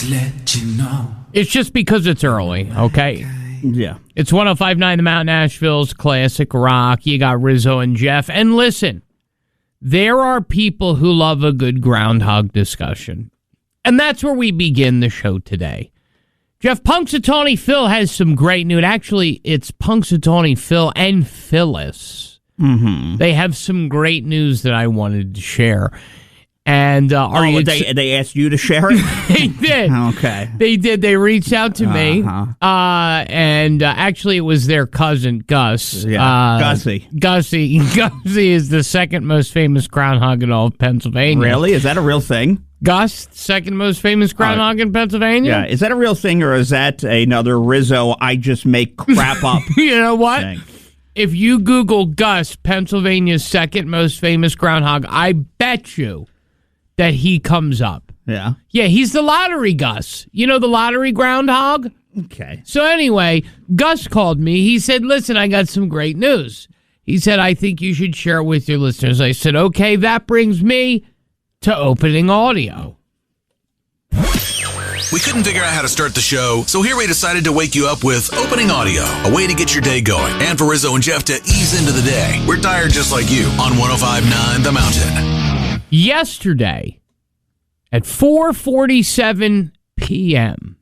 to let you know. It's just because it's early, okay? Yeah. It's 105.9 The Mountain, Nashville's classic rock. You got Rizzo and Jeff. And listen, there are people who love a good groundhog discussion. And that's where we begin the show today. Jeff, Punxsutawney Phil has some great news. Actually, it's Punxsutawney Phil and Phyllis. Mm-hmm. They have some great news that I wanted to share. And they asked you to share it? They did. Okay. They did. They reached out to me. And actually, it was their cousin, Gus. Yeah. Gussie. Gussie is the second most famous groundhog in all of Pennsylvania. Really? Is that a real thing? Gus, second most famous groundhog in Pennsylvania? Yeah. Is that a real thing, or is that another Rizzo, I just make crap up You know what? thing? If you Google Gus, Pennsylvania's second most famous groundhog, I bet you that he comes up. Yeah. Yeah, he's the lottery Gus. You know the lottery groundhog? Okay. So anyway, Gus called me. He said, listen, I got some great news. He said, I think you should share it with your listeners. I said, okay, that brings me to opening audio. We couldn't figure out how to start the show, so here we decided to wake you up with opening audio, a way to get your day going, and for Rizzo and Jeff to ease into the day. We're tired just like you on 105.9 The Mountain. Yesterday, at 4:47 p.m.,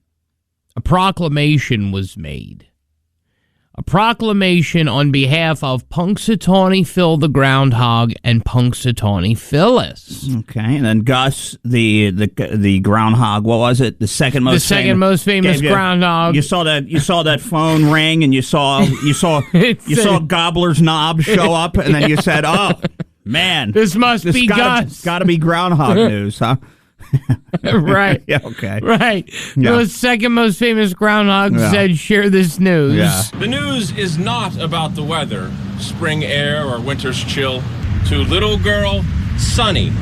a proclamation was made. A proclamation on behalf of Punxsutawney Phil the Groundhog and Punxsutawney Phyllis. Okay, and then Gus, the groundhog. What was it? The second most most famous groundhog. You saw that phone ring, and you saw Gobbler's knob show up, and then you said, "Oh man, this must be Gus. Got to be groundhog news, huh?" Right. Yeah, okay. Right. Yeah. The second most famous groundhog said, share this news. Yeah. The news is not about the weather, spring air or winter's chill. To little girl, Sunny,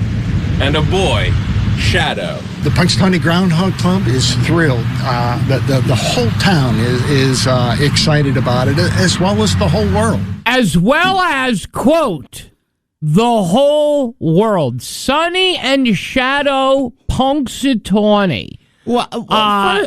and a boy, Shadow. The Punxsutawney Groundhog Club is thrilled. The whole town is excited about it, as well as the whole world. As well as, quote, the whole world. Sunny and Shadow Punxsutawney. Well,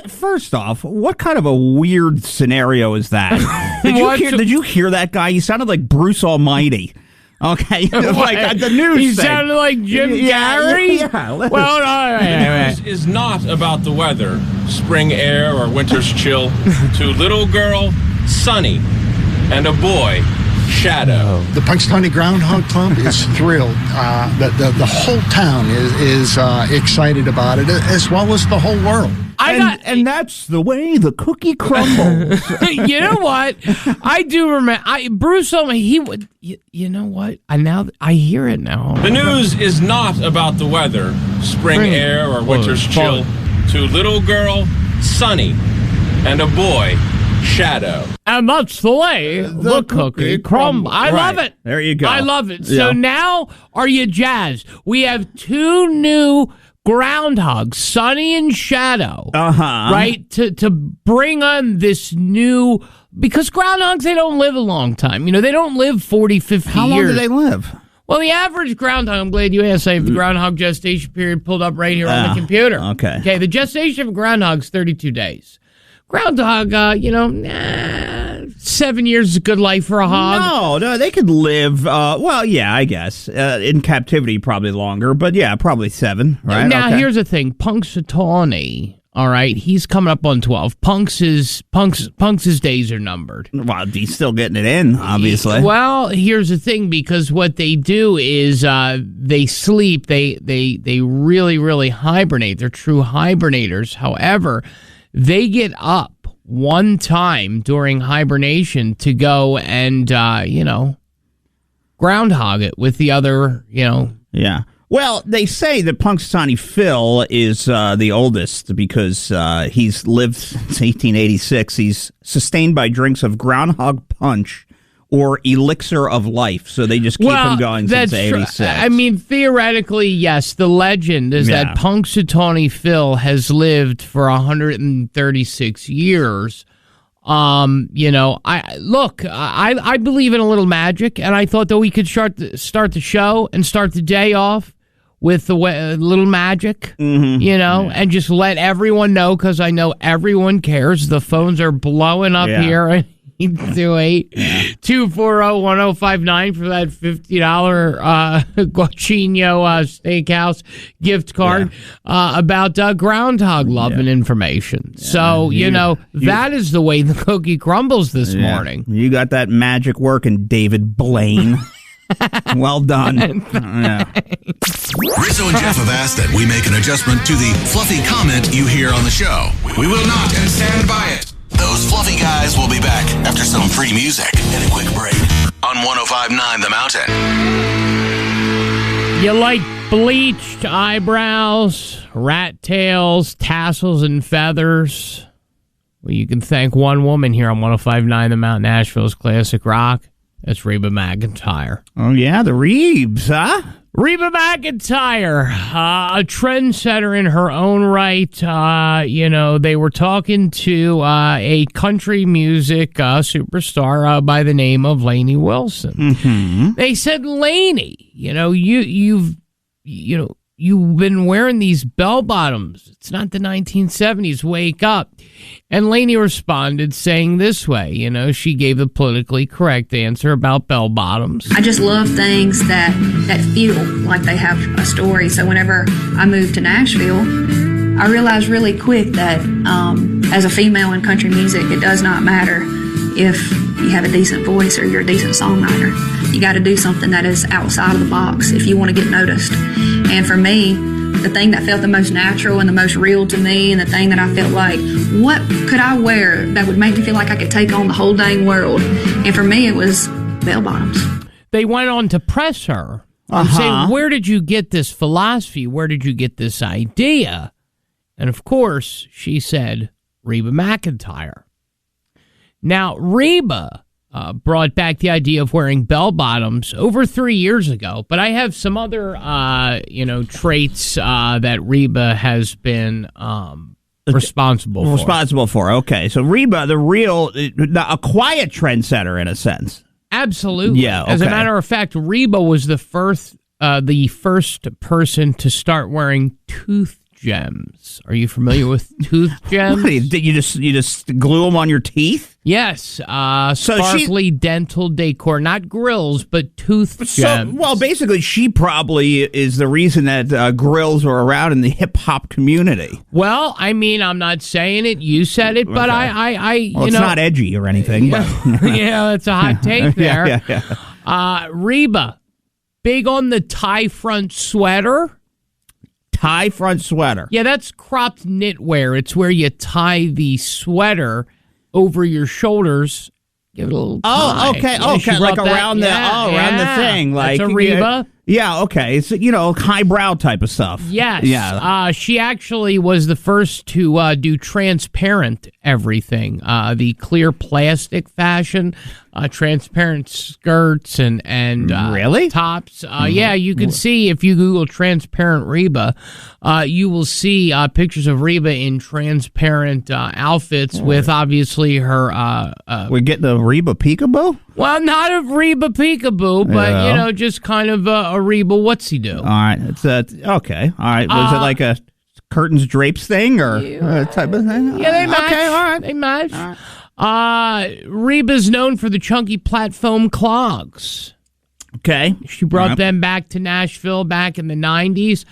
first off, what kind of a weird scenario is that? Did you hear that guy? He sounded like Bruce Almighty. Okay, like the news. He thing. sounded like Jim Carrey. Yeah. Well, The news is not about the weather, spring air or winter's chill. To little girl, Sunny, and a boy, Shadow. The Punxsutawney Groundhog Club is thrilled. The whole town is excited about it, as well as the whole world. And that's the way the cookie crumbles. You know what? I do remember. Bruce, he would. You know what? I hear it now. The news is not about the weather, spring air or winter's chill. To little girl, Sunny, and a boy, Shadow. And that's the way the cookie crumbles. I love it. There you go. I love it. So now, are you jazzed? We have two new groundhogs, Sunny and Shadow. Right? To bring on this new... Because groundhogs, they don't live a long time. You know, they don't live 40, 50 How long years. do they live? Well, the average groundhog, I'm glad you asked. I have the groundhog gestation period pulled up right here on the computer. Okay, the gestation of a groundhog is 32 days. Groundhog, 7 years is a good life for a hog. No, they could live, I guess. In captivity, probably longer, but yeah, probably 7, right? Now, here's the thing. Punxsutawney, all right, he's coming up on 12. Punx's days are numbered. Well, he's still getting it in, obviously. Well, here's the thing, because what they do is they sleep. They really, really hibernate. They're true hibernators. However, they get up one time during hibernation to go and, groundhog it with the other, Yeah. Well, they say that Punxsutawney Phil is the oldest because he's lived since 1886. He's sustained by drinks of groundhog punch or elixir of life. So they just keep him going since 86. I mean, theoretically, yes. The legend is that Punxsutawney Phil has lived for 136 years. I believe in a little magic, and I thought that we could start the show and start the day off with the little magic, and just let everyone know, because I know everyone cares. The phones are blowing up here. 828-240-1059 for that $50 Guacchino Steakhouse gift card about groundhog love and information. Yeah. So, that is the way the cookie crumbles this morning. You got that magic working, David Blaine. Well done. Rizzo and Jeff have asked that we make an adjustment to the fluffy comment you hear on the show. We will not and stand by it. Those fluffy guys will be back after some free music and a quick break on 105.9 The Mountain. You like bleached eyebrows, rat tails, tassels, and feathers? Well, you can thank one woman here on 105.9 The Mountain, Nashville's classic rock. That's Reba McEntire. Oh, yeah, the Reebs, huh? Reba McEntire, a trendsetter in her own right. They were talking to a country music superstar by the name of Lainey Wilson. Mm-hmm. They said, Lainey, you've been wearing these bell bottoms. It's not the 1970s. Wake up. And Lainey responded saying this way, she gave the politically correct answer about bell bottoms. I just love things that feel like they have a story. So whenever I moved to Nashville, I realized really quick that as a female in country music, it does not matter if you have a decent voice or you're a decent songwriter. You got to do something that is outside of the box if you want to get noticed. And for me, the thing that felt the most natural and the most real to me, and the thing that I felt like, what could I wear that would make me feel like I could take on the whole dang world? And for me, it was bell bottoms. They went on to press her and say, where did you get this philosophy? Where did you get this idea? And of course, she said, Reba McEntire. Now, Reba brought back the idea of wearing bell bottoms over 3 years ago, but I have some other, traits that Reba has been responsible for. Okay, so Reba, a quiet trendsetter in a sense. Absolutely. Yeah. Okay. As a matter of fact, Reba was the first person to start wearing tooth gems. Are you familiar with tooth gems? What, you just glue them on your teeth? Yes, sparkly dental decor, not grills, but tooth gems. Well, basically, she probably is the reason that grills are around in the hip hop community. Well, I mean, I'm not saying it. You said it, but okay. It's not edgy or anything. But. Yeah, it's a hot take there. Yeah. Reba, big on the tie front sweater. Tie front sweater. Yeah, that's cropped knitwear. It's where you tie the sweater over your shoulders. Give it a little tie. Oh, okay, like around the thing. Like that's a Reba. Yeah, okay. It's, highbrow type of stuff. Yes. Yeah. She actually was the first to do transparent everything. The clear plastic fashion, transparent skirts and really? Tops. Yeah, you can see if you Google transparent Reba, you will see pictures of Reba in transparent outfits with obviously her... We're getting a Reba peekaboo? Well, not a Reba peekaboo, but, just kind of a Reba what's-he do. All right. It's okay. All right. Was it like a curtains drapes thing or type of thing? Yeah, they match. Okay, all right. They match. All right. Reba's known for the chunky platform clogs. Okay. She brought them back to Nashville back in the 90s.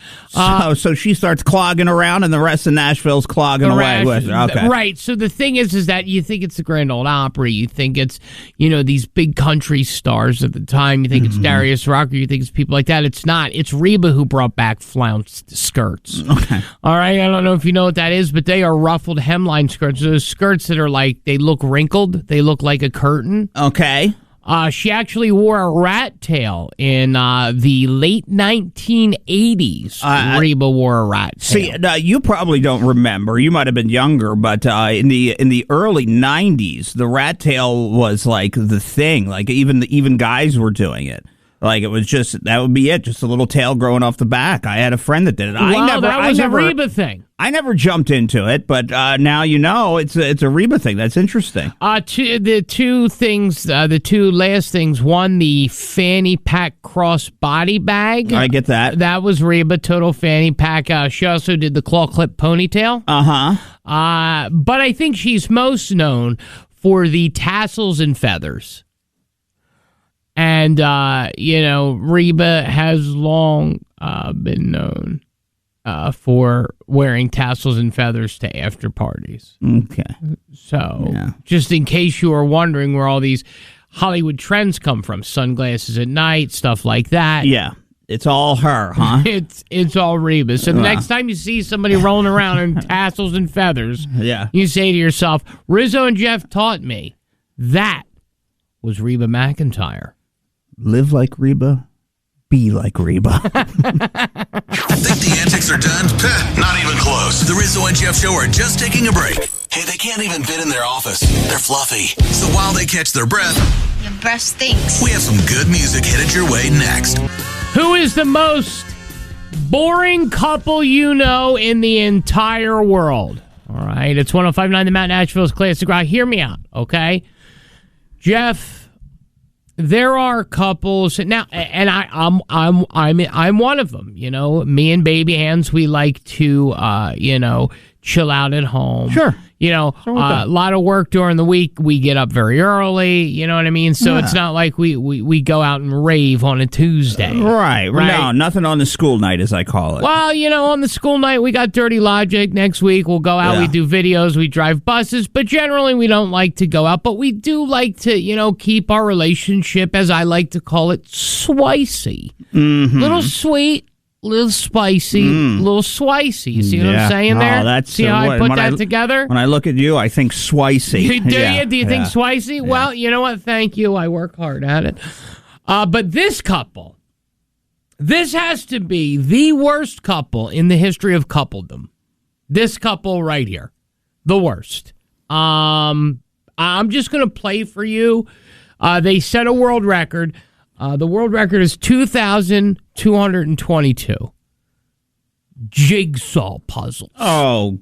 So she starts clogging around and the rest of Nashville's clogging away with her. Okay. Right. So the thing is that you think it's the Grand Ole Opry. You think it's, these big country stars at the time. You think it's Darius Rucker. You think it's people like that. It's not. It's Reba who brought back flounced skirts. Okay. All right. I don't know if you know what that is, but they are ruffled hemline skirts. Those skirts that are like, they look wrinkled. They look like a curtain. Okay. She actually wore a rat tail in the late 1980s. Reba wore a rat tail. See, you probably don't remember. You might have been younger, but in the early 90s, the rat tail was like the thing. Like even guys were doing it. Like, it was just, that would be it, just a little tail growing off the back. I had a friend that did it. That was a Reba thing. I never jumped into it, but now you know it's a Reba thing. That's interesting. The two last things. One, the fanny pack cross body bag. I get that. That was Reba, total fanny pack. She also did the claw clip ponytail. But I think she's most known for the tassels and feathers. And, Reba has long been known for wearing tassels and feathers to after parties. Okay. So, just in case you are wondering where all these Hollywood trends come from, sunglasses at night, stuff like that. Yeah. It's all her, huh? It's all Reba. So the next time you see somebody rolling around in tassels and feathers, you say to yourself, Rizzo and Jeff taught me that was Reba McEntire. Live like Reba, be like Reba. Think the antics are done? Not even close. The Rizzo and Jeff Show are just taking a break. Hey, they can't even fit in their office. They're fluffy. So while they catch their breath, your breath stinks. We have some good music headed your way next. Who is the most boring couple you know in the entire world? All right, it's 105.9 The Mountain, Nashville's classic rock. Hear me out, okay? Jeff, there are couples now, and I'm one of them. You know, me and Baby Hands, we like to chill out at home. Sure. You know, a lot of work during the week. We get up very early. You know what I mean? So it's not like we go out and rave on a Tuesday. Right. No, nothing on the school night, as I call it. Well, you know, on the school night, we got Dirty Logic. Next week, we'll go out. We do videos. We drive buses. But generally, we don't like to go out. But we do like to, keep our relationship, as I like to call it, spicy. Mm-hmm. Little sweet. Little spicy, little swicey. You see what I'm saying there? See how I put that together? When I look at you, I think swicey. Do you think swicey? Yeah. Well, you know what? Thank you. I work hard at it. But this couple, this has to be the worst couple in the history of coupledom. This couple right here. The worst. I'm just going to play for you. They set a world record. The world record is 2,222 jigsaw puzzles. Oh,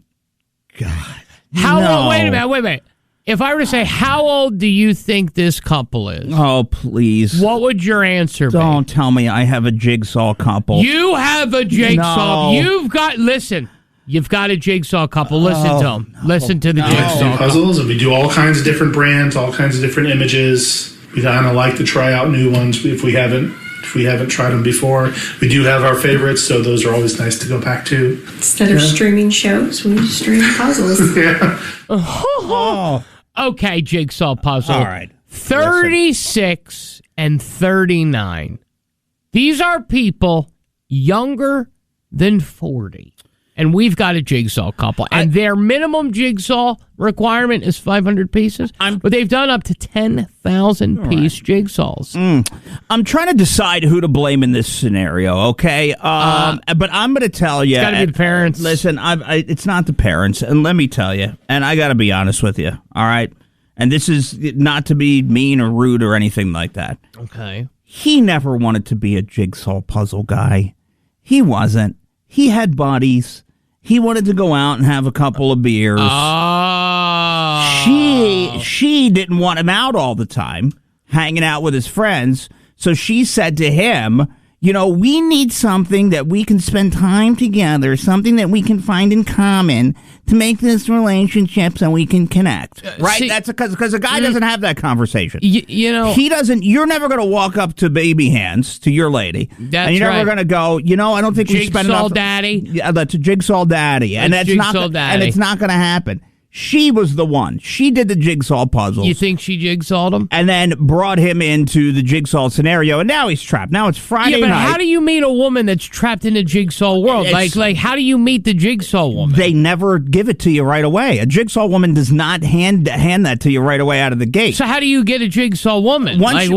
God. How old? Wait a minute. If I were to say, how old do you think this couple is? Oh, please. What would your answer be? Don't tell me I have a jigsaw couple. You have a jigsaw. No. You've got a jigsaw couple. Listen to them. No. Listen to the jigsaw puzzles, and we do all kinds of different brands, all kinds of different images. We kind of like to try out new ones if we haven't tried them before. We do have our favorites, so those are always nice to go back to. Instead of streaming shows, we just stream puzzles. Okay, jigsaw puzzle. All right. 36 and 39. These are people younger than 40. And we've got a jigsaw couple. And their minimum jigsaw requirement is 500 pieces. But they've done up to 10,000-piece jigsaws. I'm trying to decide who to blame in this scenario, okay? But I'm going to tell you. It's got to be the parents. Listen, it's not the parents. And let me tell you, and I got to be honest with you, all right? And this is not to be mean or rude or anything like that. Okay. He never wanted to be a jigsaw puzzle guy. He wasn't. He had buddies. He wanted to go out and have a couple of beers. She didn't want him out all the time, hanging out with his friends. So she said to him, we need something that we can spend time together, something that we can find in common to make this relationship so we can connect. Right? That's because a guy doesn't have that conversation. He doesn't. You're never going to walk up to Baby Hands, to your lady. That's and you're never going to go, I don't think we spend enough. Jigsaw daddy. Yeah, that's a jigsaw daddy. And it's not going to happen. She was the one. She did the jigsaw puzzles. You think she jigsawed him? And then brought him into the jigsaw scenario, and now he's trapped. Now it's Friday night. How do you meet a woman that's trapped in a jigsaw world? Like, how do you meet the jigsaw woman? They never give it to you right away. A jigsaw woman does not hand that to you right away out of the gate. So how do you get a jigsaw woman? When does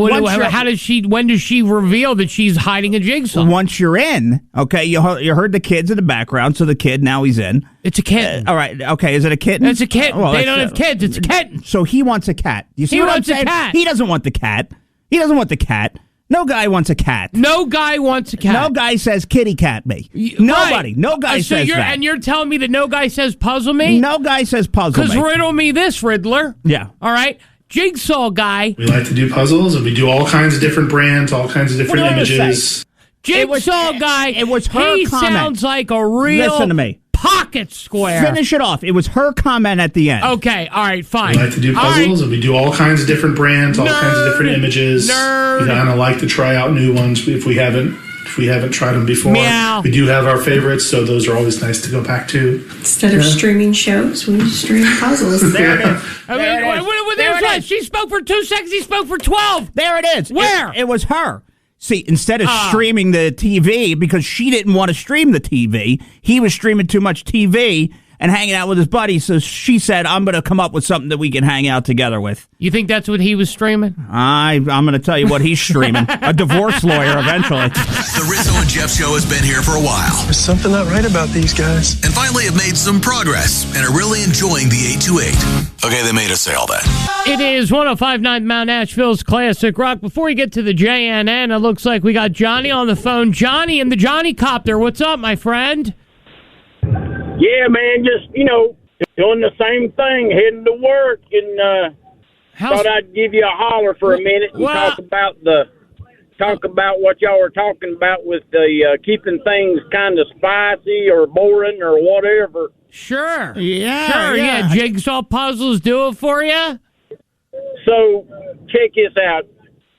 she reveal that she's hiding a jigsaw? Once you're in, okay, you heard the kids in the background, so the kid, now he's in. It's a kitten. All right, okay, is it a kitten? It's a kitten. Well, they don't have kids. It's a kitten. So he wants a cat. You see he what wants I'm saying? A cat. He doesn't want the cat. He doesn't want the cat. No guy wants a cat. No guy wants a cat. No guy says kitty cat me. Nobody. Right. No guy says that. And you're telling me that no guy says puzzle me? No guy says puzzle me. Because riddle me this, Riddler. Yeah. All right. Jigsaw guy. We like to do puzzles, and we do all kinds of different brands, all kinds of different images. Jigsaw guy. It was her He comment. sounds like a real Listen to me. pocket square. Finish it off. It was her comment at the end. Okay. All right. Fine. We like to do puzzles, and we do all kinds of different brands, all kinds of different images. Nerd. We kind of like to try out new ones if we haven't tried them before. Meow. We do have our favorites, so those are always nice to go back to. Instead of streaming shows, we stream puzzles. There it is. She spoke for 2 seconds. He spoke for 12. There it is. Where? It was her. See, instead of streaming the TV, because she didn't want to stream the TV, he was streaming too much TV and hanging out with his buddies, so she said, I'm going to come up with something that we can hang out together with. You think that's what he was streaming? I'm going to tell you what he's streaming. A divorce lawyer, eventually. The Rizzo and Jeff Show has been here for a while. There's something not right about these guys. And finally have made some progress and are really enjoying the 828. Okay, they made us say all that. It is 105.9 Mount Asheville's Classic Rock. Before we get to the JNN, it looks like we got Johnny on the phone. Johnny in the Johnny Copter. What's up, my friend? Yeah, man, just, doing the same thing, heading to work, and thought I'd give you a holler for a minute and talk about what y'all were talking about with the keeping things kind of spicy or boring or whatever. Sure. Yeah. Jigsaw puzzles do it for you? So, check this out.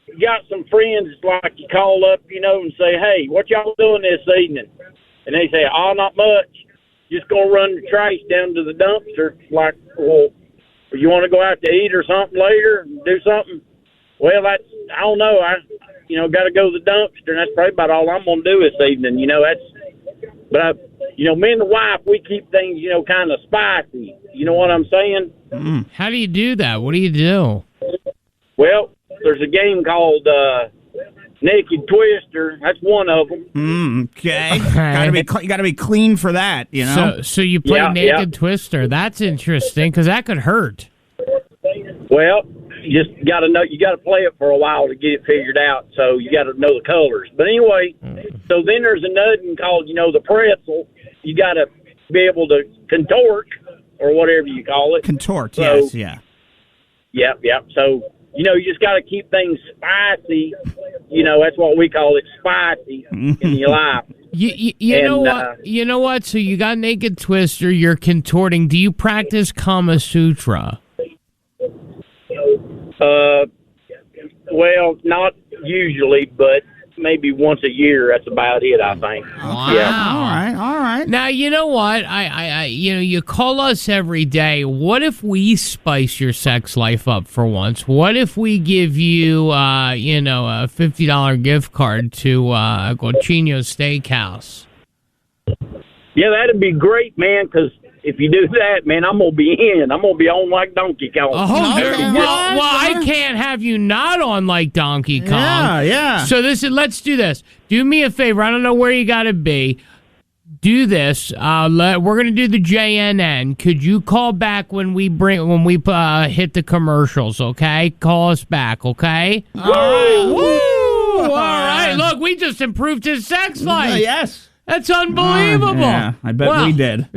You got some friends, like you call up, and say, hey, what y'all doing this evening? And they say, oh, not much. Just going to run the trash down to the dumpster. Like, well, you want to go out to eat or something later and do something? Well, I don't know. I got to go to the dumpster, and that's probably about all I'm going to do this evening. Me and the wife, we keep things, kind of spicy. You know what I'm saying? How do you do that? What do you do? Well, there's a game called Naked Twister. That's one of them. Okay. You got to be clean for that, So you play Naked Twister. That's interesting, because that could hurt. Well, you just got to know. You got to play it for a while to get it figured out. So you got to know the colors. But anyway, so then there's another one called, the pretzel. You got to be able to contort or whatever you call it. Contort, so, yes, yeah. Yep. So, you just got to keep things spicy. That's what we call it, spicy in your life. You know what? So you got Naked Twister, you're contorting. Do you practice Kama Sutra? Well, not usually, but maybe once a year. That's about it, I think. Wow. Yeah. All right. Now, you know what? You call us every day. What if we spice your sex life up for once? What if we give you, a $50 gift card to Cochino's Steakhouse? Yeah, that'd be great, man, because if you do that, man, I'm going to be in. I'm going to be on like Donkey Kong. Well, I can't have you not on like Donkey Kong. Yeah. So let's do this. Do me a favor. I don't know where you got to be. Do this. We're going to do the JNN. Could you call back when we hit the commercials, okay? Call us back, okay? All right. Woo! All right. Look, we just improved his sex life. Yes. That's unbelievable. Yeah, I bet we did.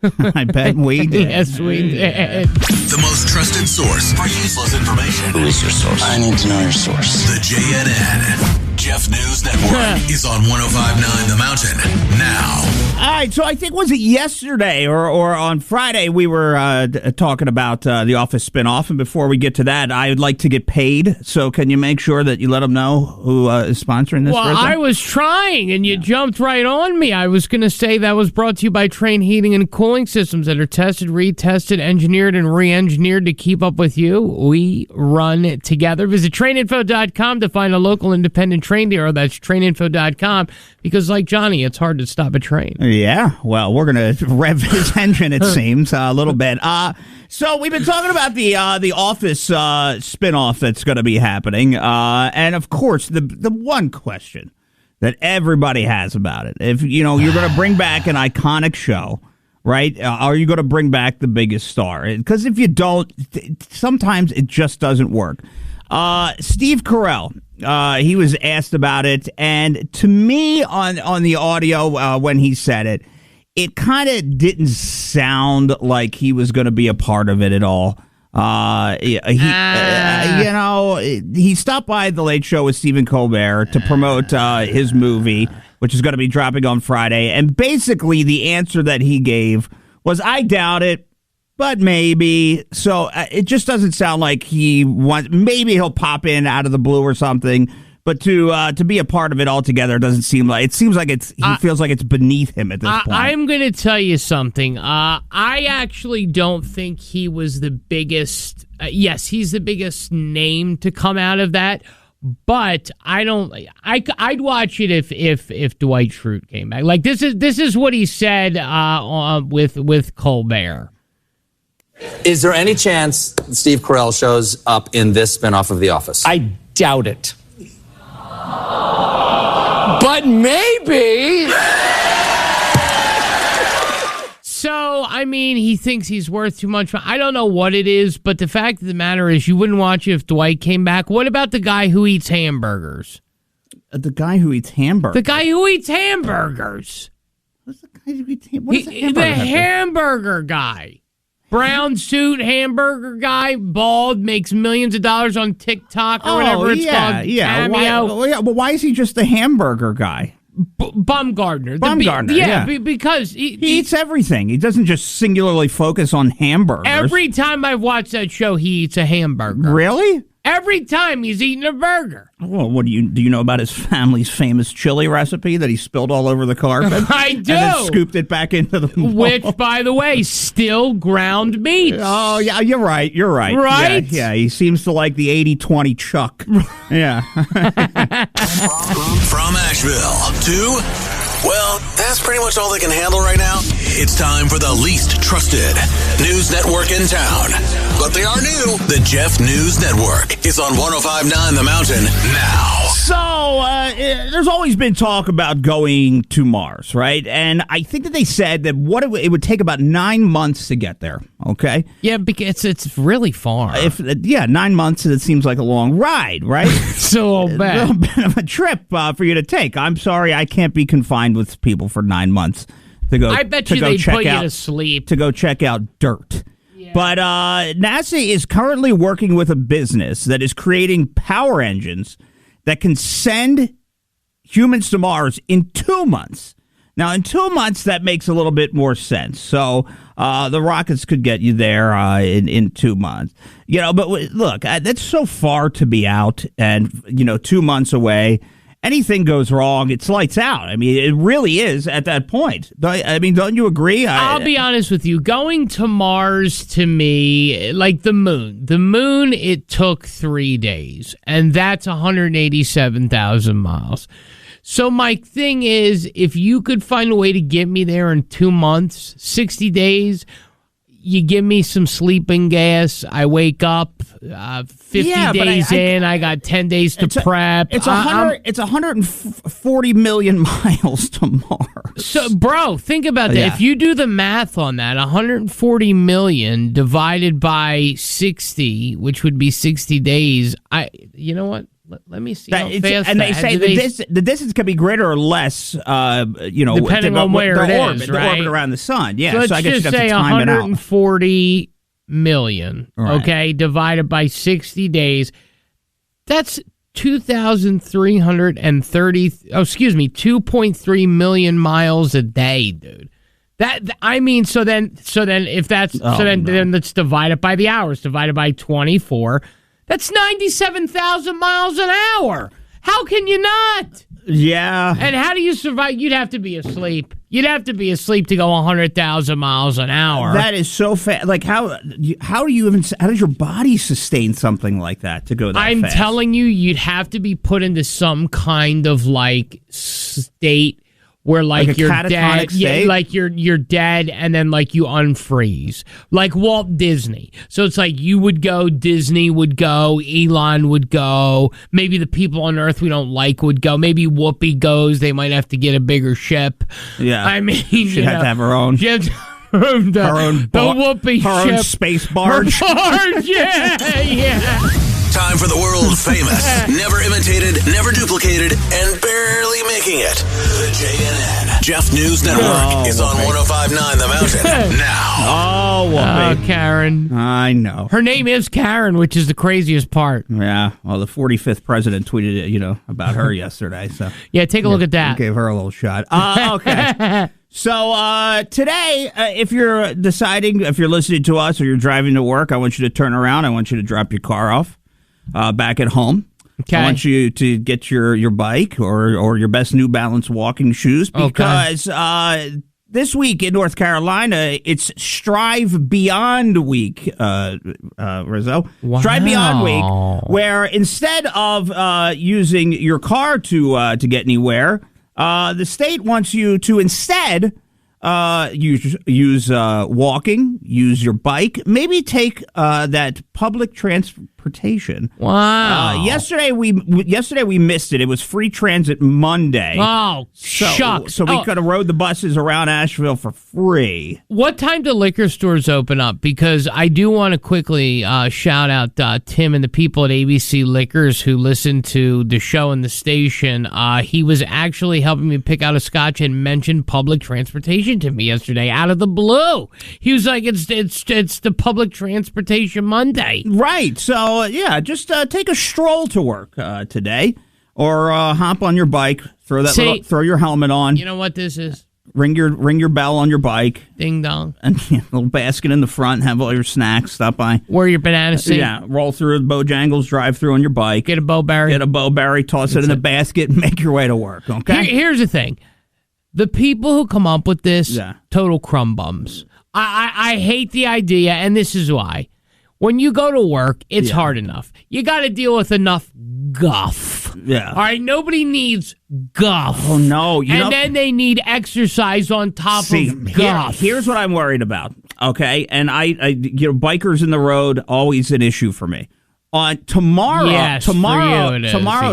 I bet we did. Yes, we did. The most trusted source for useless information. Who is your source? I need to know your source. The JNN. Jeff News Network is on 105.9 The Mountain now. All right, so I think, was it yesterday or on Friday, we were talking about the Office spinoff, and before we get to that, I would like to get paid, so can you make sure that you let them know who is sponsoring this? Well, I was trying, and you jumped right on me. I was going to say that was brought to you by Train Heating and Cooling Systems that are tested, retested, engineered, and re-engineered to keep up with you. We run together. Visit traininfo.com to find a local independent train dealer. That's traininfo.com, because like Johnny, it's hard to stop a train. Yeah, well, we're going to rev his engine, it seems, a little bit. So we've been talking about the Office spinoff that's going to be happening. And, of course, the one question that everybody has about it, if, you're going to bring back an iconic show, right, are you going to bring back the biggest star? Because if you don't, sometimes it just doesn't work. Steve Carell, he was asked about it, and to me, on the audio when he said it, it kind of didn't sound like he was going to be a part of it at all. He stopped by the Late Show with Stephen Colbert to promote his movie, which is going to be dropping on Friday. And basically, the answer that he gave was, "I doubt it, but maybe." So it just doesn't sound like he wants. Maybe he'll pop in out of the blue or something. But to be a part of it altogether doesn't seem like. It seems like he feels like it's beneath him at this point. I'm going to tell you something. I actually don't think he was the biggest. Yes, he's the biggest name to come out of that. But I don't. I'd watch it if Dwight Schrute came back. Like this is what he said with Colbert. Is there any chance Steve Carell shows up in this spinoff of The Office? I doubt it. But maybe. So, I mean, he thinks he's worth too much. I don't know what it is, but the fact of the matter is you wouldn't watch it if Dwight came back. What about the guy who eats hamburgers? The guy who eats hamburgers? The guy who eats hamburgers. What's the guy who eats hamburgers? The hamburger guy. Brown suit, hamburger guy, bald, makes millions of dollars on TikTok or whatever it's called. Yeah, Cameo. Why is he just the hamburger guy? Bumgardner. Bumgardner, because he eats everything. He doesn't just singularly focus on hamburgers. Every time I've watched that show, he eats a hamburger. Really? Every time he's eating a burger. Well, do you know about his family's famous chili recipe that he spilled all over the carpet? I do. And then scooped it back into the bowl. Which, by the way, still ground meat. Oh, yeah, you're right. Right? Yeah, he seems to like the 80-20 chuck. Yeah. From Asheville to, well, that's pretty much all they can handle right now. It's time for the least trusted news network in town. But they are new. The Jeff News Network is on 105.9 The Mountain now. So, there's always been talk about going to Mars, right? And I think that they said that it would take about 9 months to get there, okay? Yeah, because it's really far. 9 months, it seems like a long ride, right? So bad. A little bit of a trip for you to take. I'm sorry, I can't be confined with people for 9 months to go. I bet you they'd put you to sleep. To go check out dirt. Yeah. But NASA is currently working with a business that is creating power engines that can send humans to Mars in 2 months. Now, in 2 months, that makes a little bit more sense. So the rockets could get you there in 2 months. But look, that's so far to be out and, 2 months away. Anything goes wrong, it's lights out. I mean, it really is at that point. Don't you agree? I'll be honest with you. Going to Mars, to me, like the moon, it took 3 days, and that's 187,000 miles. So my thing is, if you could find a way to get me there in 2 months, 60 days, you give me some sleeping gas, I wake up, 50 days in, I got 10 days to prep. It's 140 million miles to Mars. So, bro, think about that. Yeah. If you do the math on that, 140 million divided by 60, which would be 60 days, you know what? Let me see how fast. And they say the distance can be greater or less, depending on where it is, right? The orbit around the sun. Yeah, so let's I guess just you got say to time it out. 140 million, right. Okay, divided by 60 days. That's 2.3 million miles a day, dude. Then let's divide it by the hours, divided by 24. That's 97,000 miles an hour. How can you not? Yeah. And how do you survive? You'd have to be asleep. You'd have to be asleep to go 100,000 miles an hour. That is so fast. Like, how does your body sustain something like that to go that fast? I'm telling you, you'd have to be put into some kind of state where you're dead, you're dead, and then you unfreeze, like Walt Disney. So it's like you would go, Disney would go, Elon would go, maybe the people on Earth we don't like would go, maybe Whoopi goes. They might have to get a bigger ship. Yeah, I mean, she'd have to have her own. Her own Whoopi ship. Her own space barge. Yeah. time for the world famous, never imitated, never duplicated, and barely making it. The JNN Jeff News Network is on 105.9 The Mountain now. Oh, Karen. I know. Her name is Karen, which is the craziest part. Yeah. Well, the 45th president tweeted, about her yesterday. So yeah, take a look at that. Gave her a little shot. Okay. So today, if you're deciding, if you're listening to us or you're driving to work, I want you to turn around. I want you to drop your car off back at home. Okay. I want you to get your bike or your best New Balance walking shoes because this week in North Carolina, it's Strive Beyond Week, Rizzo. Wow. Strive Beyond Week, where instead of using your car to get anywhere, the state wants you to instead use walking, use your bike, maybe take that public transportation. Wow! Yesterday we missed it. It was Free Transit Monday. Oh, shucks! So we could have rode the buses around Asheville for free. What time do liquor stores open up? Because I do want to quickly shout out Tim and the people at ABC Liquors who listen to the show and the station. He was actually helping me pick out a scotch and mentioned public transportation to me yesterday out of the blue. He was like, "It's the public transportation Monday." Right. So yeah, just take a stroll to work today, or hop on your bike, throw your helmet on. You know what this is? Ring your bell on your bike. Ding dong. And a little basket in the front. Have all your snacks. Stop by. Wear your banana seat. Yeah. Roll through the Bojangles drive-through on your bike. Get a Bowberry. Toss it in a basket, and make your way to work. Okay. Here's the thing: the people who come up with this, total crumb bums. I hate the idea, and this is why. When you go to work, it's hard enough. You got to deal with enough guff. Yeah. All right? Nobody needs guff. Oh, no. Then they need exercise on top of guff. Here's what I'm worried about, okay? And bikers in the road, always an issue for me. Tomorrow,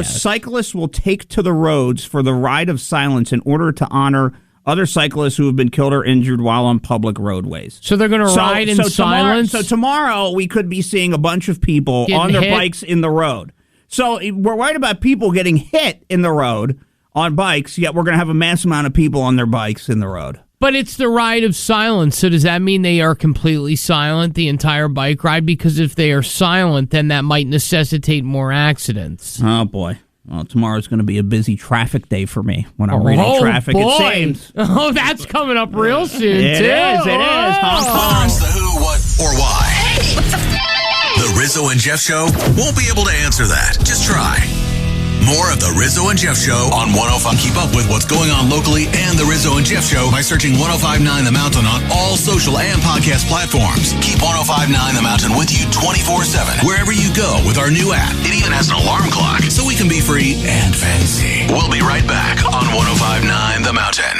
cyclists will take to the roads for the ride of silence in order to honor other cyclists who have been killed or injured while on public roadways. So they're going to ride in silence? So tomorrow we could be seeing a bunch of people on their bikes in the road. So we're worried about people getting hit in the road on bikes, yet we're going to have a mass amount of people on their bikes in the road. But it's the ride of silence, so does that mean they are completely silent the entire bike ride? Because if they are silent, then that might necessitate more accidents. Oh, boy. Well, tomorrow's going to be a busy traffic day for me when I'm reading traffic. Boy. It seems. Oh, that's coming up real soon, too. It is. Hong Kong. It's the who, what, or why. The Rizzo and Jeff Show won't be able to answer that. Just try. More of the Rizzo and Jeff Show on 105. Keep up with what's going on locally and the Rizzo and Jeff Show by searching 105.9 The Mountain on all social and podcast platforms. Keep 105.9 The Mountain with you 24/7 wherever you go with our new app. It even has an alarm clock, so we can be free and fancy. We'll be right back on 105.9 The Mountain.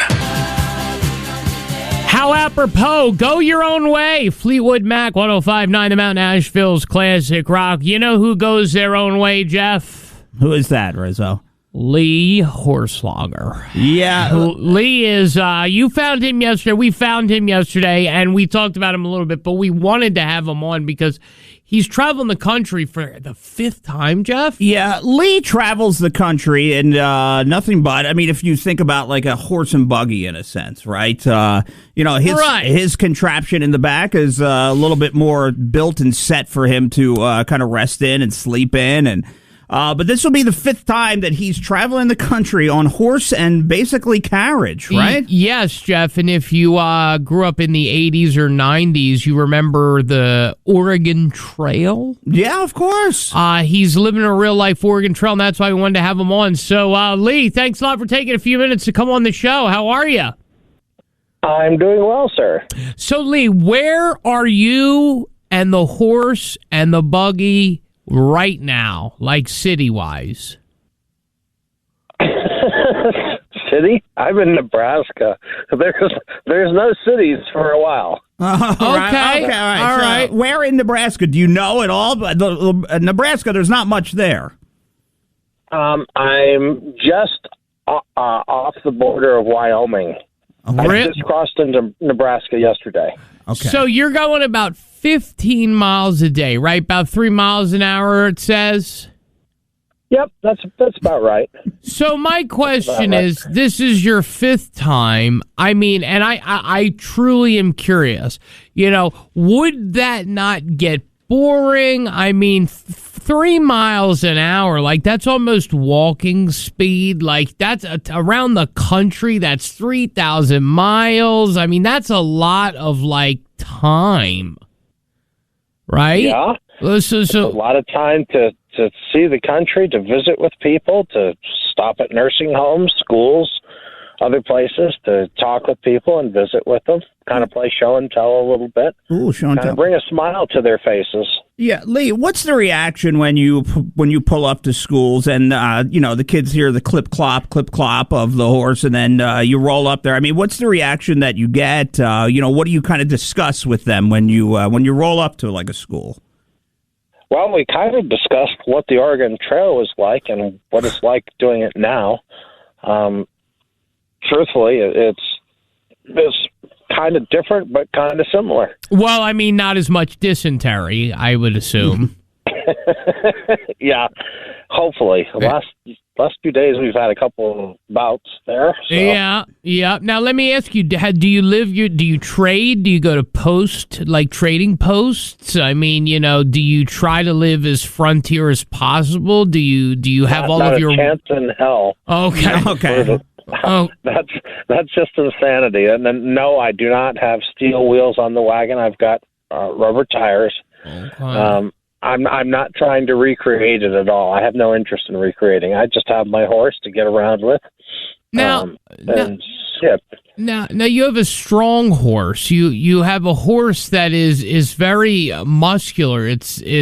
How apropos, go your own way. Fleetwood Mac, 105.9 The Mountain, Asheville's classic rock. You know who goes their own way, Jeff? Who is that, Rizzo? Lee Horselagger. Yeah. Lee is, you found him yesterday. We found him yesterday, and we talked about him a little bit, but we wanted to have him on because he's traveling the country for the 5th time, Jeff? Yeah, Lee travels the country and nothing but, I mean, if you think about like a horse and buggy in a sense, right? His contraption in the back is a little bit more built and set for him to kind of rest in and sleep in. And but this will be the 5th time that he's traveling the country on horse and basically carriage, right? Yes, Jeff. And if you grew up in the 80s or 90s, you remember the Oregon Trail? Yeah, of course. He's living a real-life Oregon Trail, and that's why we wanted to have him on. So, Lee, thanks a lot for taking a few minutes to come on the show. How are you? I'm doing well, sir. So, Lee, where are you and the horse and the buggy right now, like city-wise? City? I'm in Nebraska. There's no cities for a while. Okay. All right. Where in Nebraska? Do you know at all? Nebraska, there's not much there. I'm just off the border of Wyoming. I just crossed into Nebraska yesterday. Okay. So you're going about 15 miles a day, right? About 3 miles an hour, it says. Yep, that's about right. So my question is, this is your 5th time. I mean, and I truly am curious, would that not get boring? I mean, 3 miles an hour, like that's almost walking speed. Like that's around the country. That's 3,000 miles. I mean, that's a lot of like time, right? Yeah. So a lot of time to see the country, to visit with people, to stop at nursing homes, schools, other places, to talk with people and visit with them, kind of play show and tell a little bit. Ooh, show and kind tell. of bring a smile to their faces. Yeah, Lee, what's the reaction when you pull up to schools and the kids hear the clip clop of the horse, and then you roll up there? I mean, what's the reaction that you get? What do you kind of discuss with them when you roll up to like a school? Well, we kind of discussed what the Oregon Trail was like and what it's like doing it now. Truthfully, it's kind of different, but kind of similar. Well, I mean, not as much dysentery, I would assume. Yeah, hopefully. Last few days, we've had a couple of bouts there. So. Yeah. Now, let me ask you: do you trade? Do you go to trading posts? I mean, do you try to live as frontier as possible? Do you have all of your chance in hell? Okay. Oh, that's just insanity. And then, no, I do not have steel wheels on the wagon. I've got rubber tires. Okay. I'm not trying to recreate it at all. I have no interest in recreating. I just have my horse to get around with. Now you have a strong horse. You have a horse that is very muscular. It's a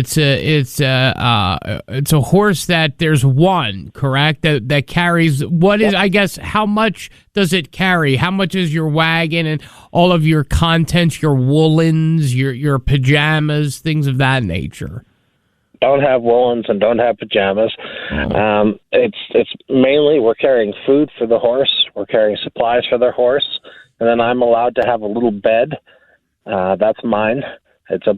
horse that there's one, correct? That carries I guess, how much does it carry? How much is your wagon and all of your contents, your woolens, your pajamas, things of that nature? Don't have woolens and don't have pajamas. It's mainly we're carrying food for the horse. We're carrying supplies for their horse. And then I'm allowed to have a little bed. That's mine. It's a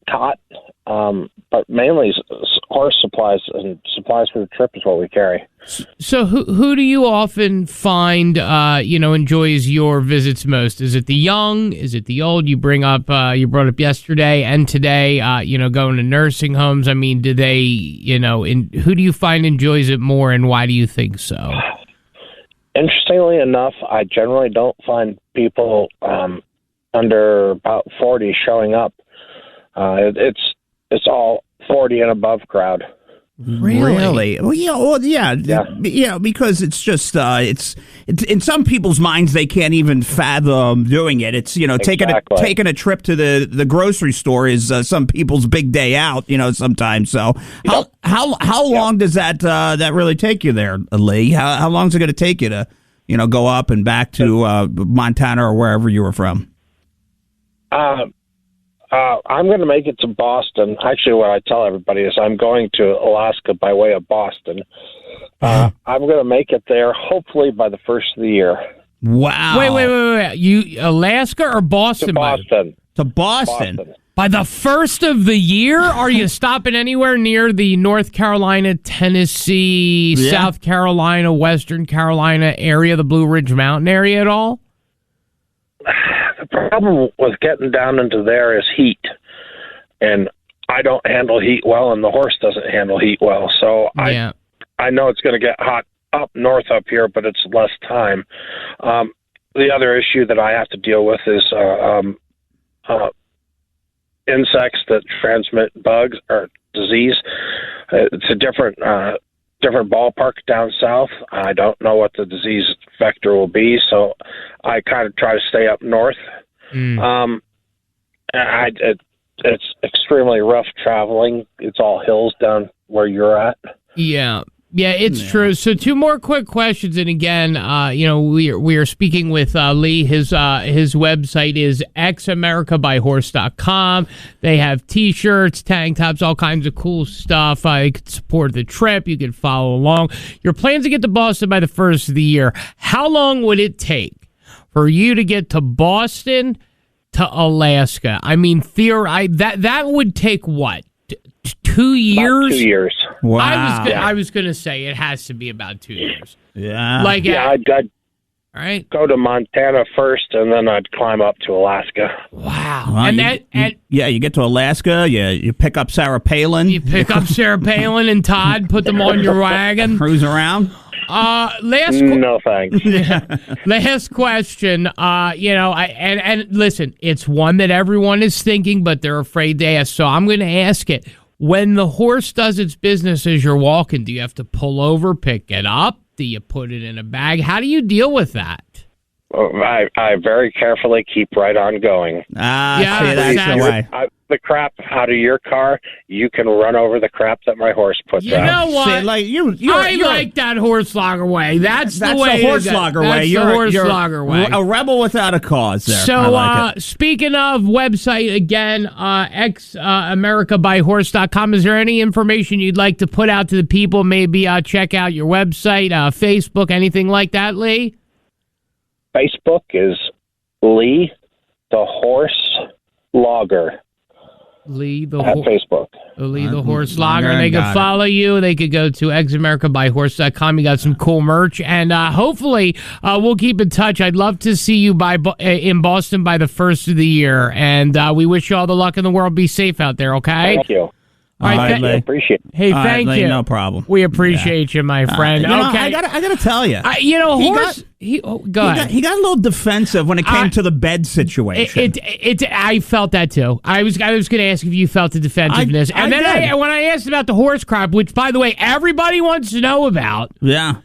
cot. But mainly horse supplies and supplies for the trip is what we carry. So who do you often find, enjoys your visits most? Is it the young? Is it the old? You brought up yesterday and today, going to nursing homes. I mean, do they, who do you find enjoys it more, and why do you think so? Interestingly enough, I generally don't find people under about 40 showing up. It's all 40 and above crowd. Really? Well, yeah. Because it's just it's in some people's minds they can't even fathom doing it. It's taking a trip to the grocery store is some people's big day out. Sometimes. So how long does that really take you there, Lee? How long is it going to take you to go up and back to Montana or wherever you were from? I'm going to make it to Boston. Actually, what I tell everybody is I'm going to Alaska by way of Boston. I'm going to make it there hopefully by the first of the year. Wow. Wait. You Alaska or Boston? To Boston. To Boston. By the first of the year? Are you stopping anywhere near the North Carolina, Tennessee, South Carolina, Western Carolina area, the Blue Ridge Mountain area at all? The problem with getting down into there is heat, and I don't handle heat well, and the horse doesn't handle heat well. So I know it's going to get hot up north up here, but it's less time. The other issue that I have to deal with is insects that transmit bugs or disease. It's a different ballpark down south. I don't know what the disease vector will be, so I kind of try to stay up north. It's extremely rough traveling. It's all hills down where you're at. Yeah, it's true. So 2 more quick questions, and again, we are speaking with Lee. His website is xamericabyhorse.com. They have T-shirts, tank tops, all kinds of cool stuff. You can support the trip. You can follow along. Your plans to get to Boston by the first of the year. How long would it take for you to get to Boston to Alaska. I mean, that would take what? 2 years? About 2 years. Wow. I was going to say it has to be about 2 years. Yeah. Like, I'd right? go to Montana first, and then I'd climb up to Alaska. Wow. Well, you get to Alaska, you pick up Sarah Palin. You pick up Sarah Palin and Todd, put them on your wagon. Cruise around. No thanks. Last question. And listen, it's one that everyone is thinking, but they're afraid to ask. So I'm going to ask it. When the horse does its business as you're walking, do you have to pull over, pick it up? Do you put it in a bag? How do you deal with that? I very carefully keep right on going. That's the way. The crap out of your car, you can run over the crap that my horse puts out. You know what? I like that Horselagger way. That's the way. The Horselagger way. You're the Horselagger way. A rebel without a cause there. So, speaking of website, again, examericabyhorse.com, is there any information you'd like to put out to the people? Maybe check out your website, Facebook, anything like that, Lee? Facebook is Lee the Horselagger. Lee the at Facebook. Lee the Horselagger. And they can follow you. They could go to examericabyhorse.com. You got some cool merch. And hopefully we'll keep in touch. I'd love to see you in Boston by the first of the year. And we wish you all the luck in the world. Be safe out there, okay? Thank you. All right, Lee. Appreciate it. Hey, thank you. No problem. We appreciate you, my friend. Okay, I gotta tell you. Go ahead. He got a little defensive when it came to the bed situation. I felt that too. I was going to ask if you felt the defensiveness, when I asked about the horse crop, which by the way everybody wants to know about. Yeah.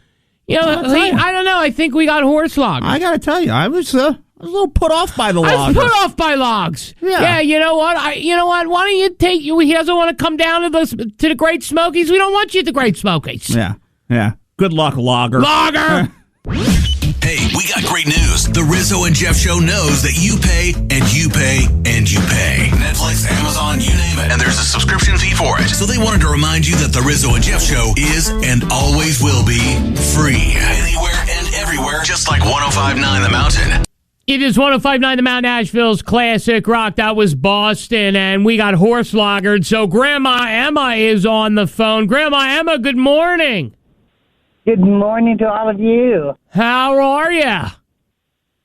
Lee, I don't know. I think we got Horselagger. I got to tell you, I was a little put off by the logs. I was put off by logs. Yeah. You know what? Why don't you take you? He doesn't want to come down to the Great Smokies. We don't want you at the Great Smokies. Yeah. Good luck, Logger. Hey, we got great news. The Rizzo and Jeff Show knows that you pay, and you pay, and you pay. Netflix, Amazon, you name it. And there's a subscription fee for it. So they wanted to remind you that the Rizzo and Jeff Show is and always will be free. Anywhere and everywhere, just like 105.9 The Mountain. It is 105.9 The Mountain, Nashville's classic rock. That was Boston, and we got Horselaggered. So Grandma Emma is on the phone. Grandma Emma, good morning. Good morning to all of you. How are you?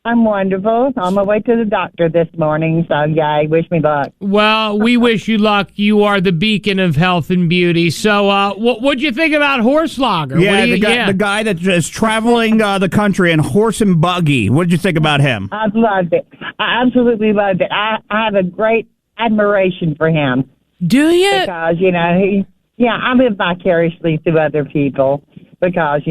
I'm wonderful. On my way to the doctor this morning, so wish me luck. Well, we wish you luck. You are the beacon of health and beauty. So what'd you think about Horselagger? Yeah, the guy that is traveling the country in horse and buggy. What did you think about him? I loved it. I absolutely loved it. I have a great admiration for him. Do you? Because, I live vicariously through other people. Because,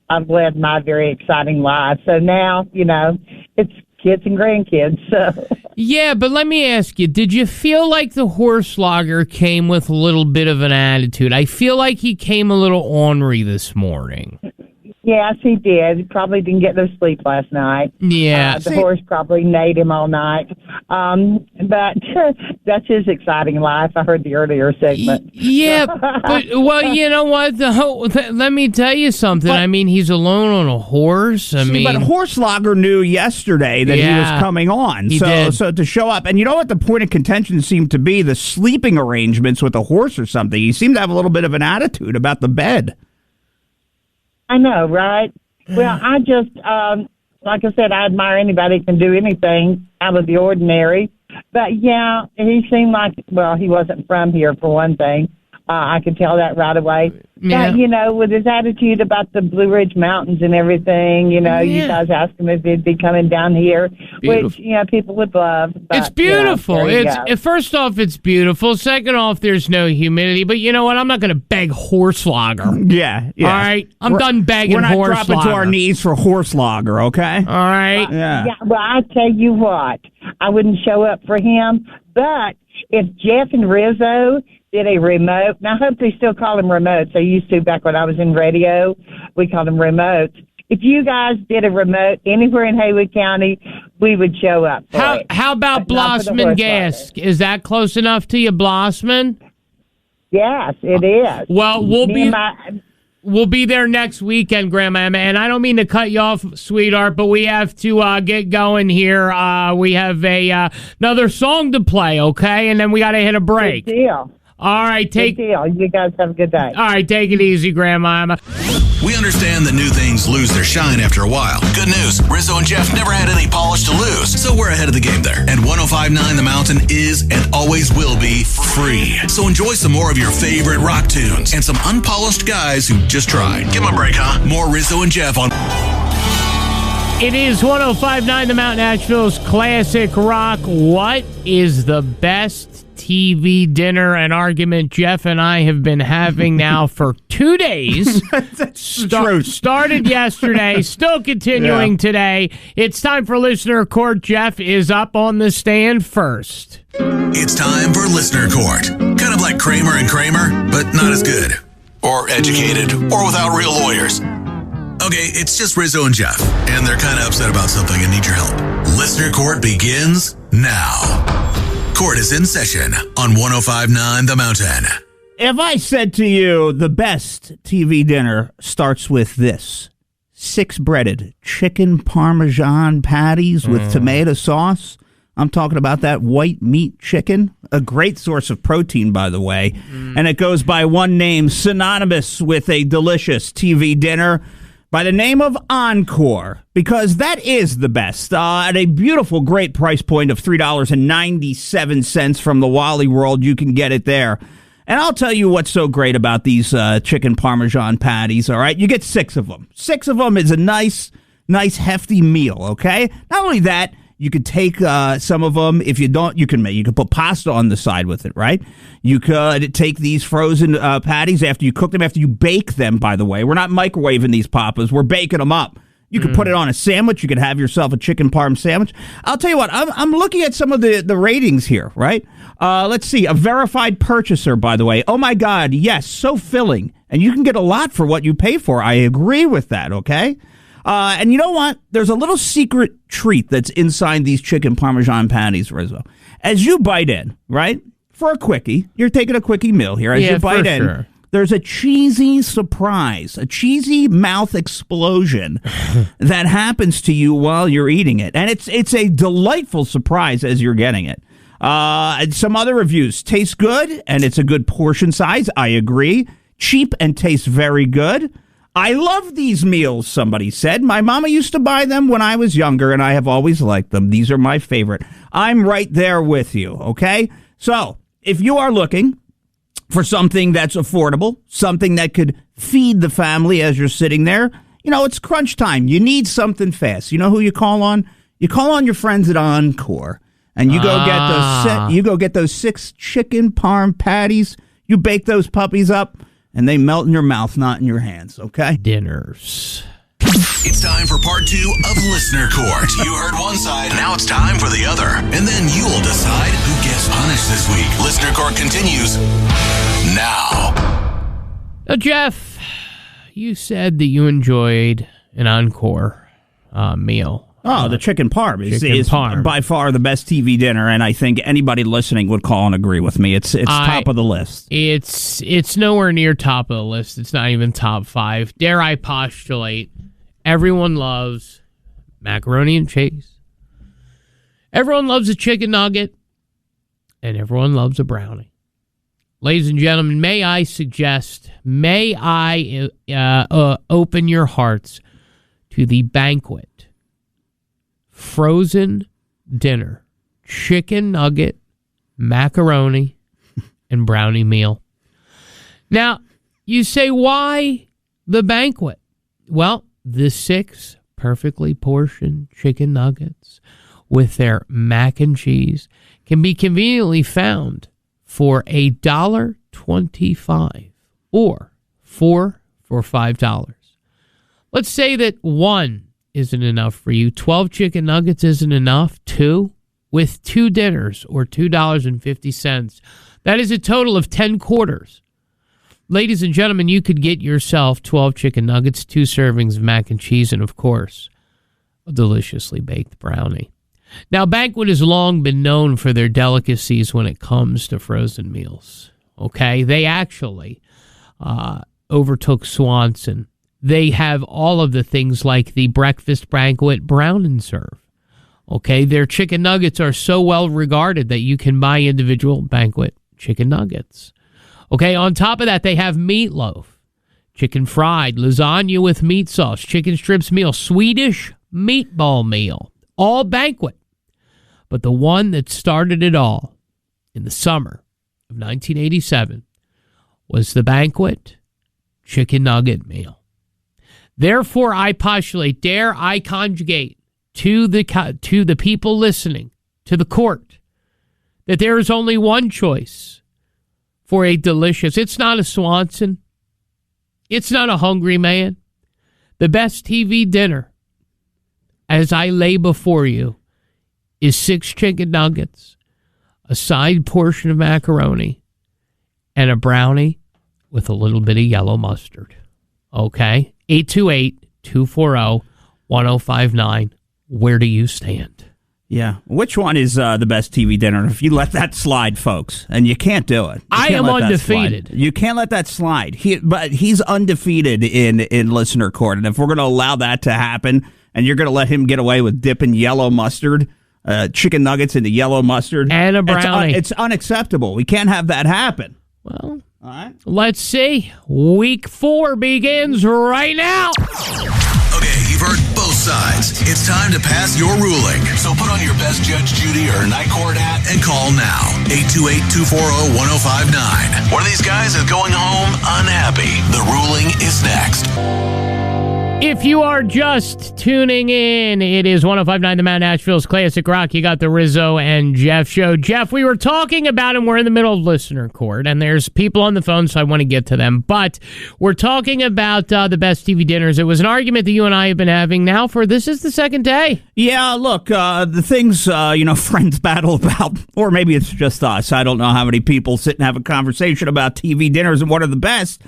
I've led my very exciting life. So now, it's kids and grandkids. So. Yeah, but let me ask you, did you feel like the Horselagger came with a little bit of an attitude? I feel like he came a little ornery this morning. Yes, he did. He probably didn't get no sleep last night. Yeah. The horse probably neighed him all night. But that's his exciting life. I heard the earlier segment. Yeah, but, you know what? Let me tell you something. I mean, he's alone on a horse. But Horselagger knew yesterday that he was coming on. So to show up. And you know what the point of contention seemed to be? The sleeping arrangements with the horse or something. He seemed to have a little bit of an attitude about the bed. I know, right? Well, I just, like I said, I admire anybody who can do anything out of the ordinary. But, he seemed like, he wasn't from here, for one thing. I could tell that right away. Yeah. But, with his attitude about the Blue Ridge Mountains and everything, you guys asked him if he'd be coming down here, which, people would love. But, it's beautiful. First off, it's beautiful. Second off, there's no humidity. But you know what? I'm not going to beg Horselagger. Yeah. All right? I'm done begging Horselagger. We're not dropping to our knees for Horselagger, okay? All right? Well, I tell you what. I wouldn't show up for him. But if Jeff and Rizzo did a remote, and I hope they still call them remotes. I used to back when I was in radio. We called them remotes. If you guys did a remote anywhere in Haywood County, we would show up. How about Blossman Gas? Is that close enough to you, Blossman? Yes, it is. Well, we'll be We'll be there next weekend, Grandma Emma. And I don't mean to cut you off, sweetheart, but we have to get going here. We have another song to play, okay? And then we got to hit a break. Good deal. All right, Good deal. You guys have a good day. All right, take it easy, Grandma Emma. We understand that new things lose their shine after a while. Good news, Rizzo and Jeff never had any polish to lose, so we're ahead of the game there. And 105.9 The Mountain is and always will be free. So enjoy some more of your favorite rock tunes and some unpolished guys who just tried. Give them a break, huh? More Rizzo and Jeff on... It is 105.9 The Mountain, Nashville's classic rock. What is the best TV dinner? An argument Jeff and I have been having now for 2 days. Started yesterday, still continuing today. It's time for Listener Court. Jeff is up on the stand first. It's time for Listener Court. Kind of like Kramer and Kramer, but not as good. Or educated, or without real lawyers. Okay, it's just Rizzo and Jeff, and they're kind of upset about something and need your help. Listener Court begins now. Court is in session on 105.9 The Mountain. If I said to you, the best TV dinner starts with this: 6 breaded chicken Parmesan patties with tomato sauce. I'm talking about that white meat chicken, a great source of protein, by the way. And it goes by one name, synonymous with a delicious TV dinner, by the name of Encore, because that is the best. At a beautiful, great price point of $3.97 from the Wally World, you can get it there. And I'll tell you what's so great about these chicken Parmesan patties, all right? You get 6 of them. 6 of them is a nice, hefty meal, okay? Not only that, you could take some of them. If you don't, you can put pasta on the side with it, right? You could take these frozen patties after you cook them, after you bake them, by the way. We're not microwaving these papas. We're baking them up. You could put it on a sandwich. You could have yourself a chicken parm sandwich. I'll tell you what, I'm looking at some of the ratings here, right? Let's see. A verified purchaser, by the way. Oh, my God. Yes, so filling. And you can get a lot for what you pay for. I agree with that, okay? And you know what? There's a little secret treat that's inside these chicken Parmesan patties, Rizzo. As you bite in, right? For a quickie, you're taking a quickie meal here. As you bite in, there's a cheesy surprise, a cheesy mouth explosion that happens to you while you're eating it. And it's a delightful surprise as you're getting it. Some other reviews. Tastes good, and it's a good portion size. I agree. Cheap and tastes very good. I love these meals, somebody said. My mama used to buy them when I was younger, and I have always liked them. These are my favorite. I'm right there with you, okay? So, if you are looking for something that's affordable, something that could feed the family as you're sitting there, you know, it's crunch time. You need something fast. You know who you call on? You call on your friends at Encore, and you go get those 6 chicken parm patties. You bake those puppies up, and they melt in your mouth, not in your hands, okay? Dinners. It's time for part 2 of Listener Court. You heard one side, now it's time for the other. And then you'll decide who gets punished this week. Listener Court continues now. Now, Jeff, you said that you enjoyed an Encore meal. Oh, the chicken parm is by far the best TV dinner, and I think anybody listening would call and agree with me. It's top of the list. It's nowhere near top of the list. It's not even top 5. Dare I postulate, everyone loves macaroni and cheese. Everyone loves a chicken nugget, and everyone loves a brownie. Ladies and gentlemen, may I suggest, open your hearts to the Banquet frozen dinner, chicken nugget, macaroni, and brownie meal. Now, you say, why the Banquet? Well, the 6 perfectly portioned chicken nuggets with their mac and cheese can be conveniently found for $1.25 or 4 for $5. Let's say that 1 isn't enough for you. 12 chicken nuggets isn't enough. 2 with 2 dinners or $2.50. That is a total of 10 quarters. Ladies and gentlemen, you could get yourself 12 chicken nuggets, 2 servings of mac and cheese, and of course, a deliciously baked brownie. Now, Banquet has long been known for their delicacies when it comes to frozen meals. Okay? They actually overtook Swanson. They have all of the things like the breakfast banquet brown and serve. Okay, their chicken nuggets are so well regarded that you can buy individual Banquet chicken nuggets. Okay, on top of that, they have meatloaf, chicken fried, lasagna with meat sauce, chicken strips meal, Swedish meatball meal, all Banquet. But the one that started it all in the summer of 1987 was the Banquet chicken nugget meal. Therefore, I postulate, dare I conjugate to the people listening, to the court, that there is only one choice for a delicious, it's not a Swanson, it's not a Hungry Man. The best TV dinner, as I lay before you, is 6 chicken nuggets, a side portion of macaroni, and a brownie with a little bit of yellow mustard. Okay? 828-240-1059. Where do you stand? Yeah. Which one is the best TV dinner? If you let that slide, folks, and you can't do it. I am undefeated. You can't let that slide. But he's undefeated in listener court. And if we're going to allow that to happen, and you're going to let him get away with dipping yellow mustard, chicken nuggets into yellow mustard, and a brownie, it's unacceptable. We can't have that happen. Well, all right. Let's see. Week 4 begins right now. Okay, you've heard both sides. It's time to pass your ruling. So put on your best Judge Judy or Night Court hat and call now. 828-240-1059. One of these guys is going home unhappy. The ruling is next. If you are just tuning in, it is 105.9 The Mount Nashville's Classic Rock. You got the Rizzo and Jeff Show. Jeff, we were talking about, and we're in the middle of listener court, and there's people on the phone, so I want to get to them. But we're talking about the best TV dinners. It was an argument that you and I have been having now for, this is the second day. Yeah, look, the things, friends battle about, or maybe it's just us. I don't know how many people sit and have a conversation about TV dinners and what are the best.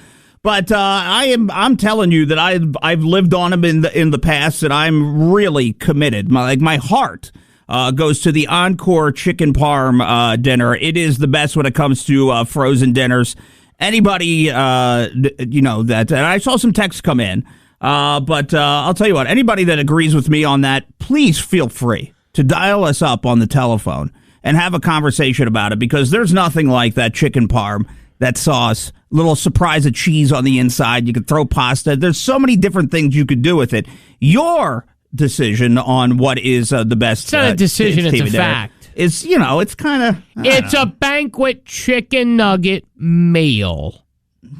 But I'm telling you that I've lived on them in the past, and I'm really committed. My heart goes to the Encore chicken parm dinner. It is the best when it comes to frozen dinners. Anybody that, and I saw some texts come in, but I'll tell you what. Anybody that agrees with me on that, please feel free to dial us up on the telephone and have a conversation about it, because there's nothing like that chicken parm. That sauce, little surprise of cheese on the inside. You could throw pasta. There's so many different things you could do with it. Your decision on what is the best. It's not a decision, it's a fact. It's kind of. It's a Banquet chicken nugget meal.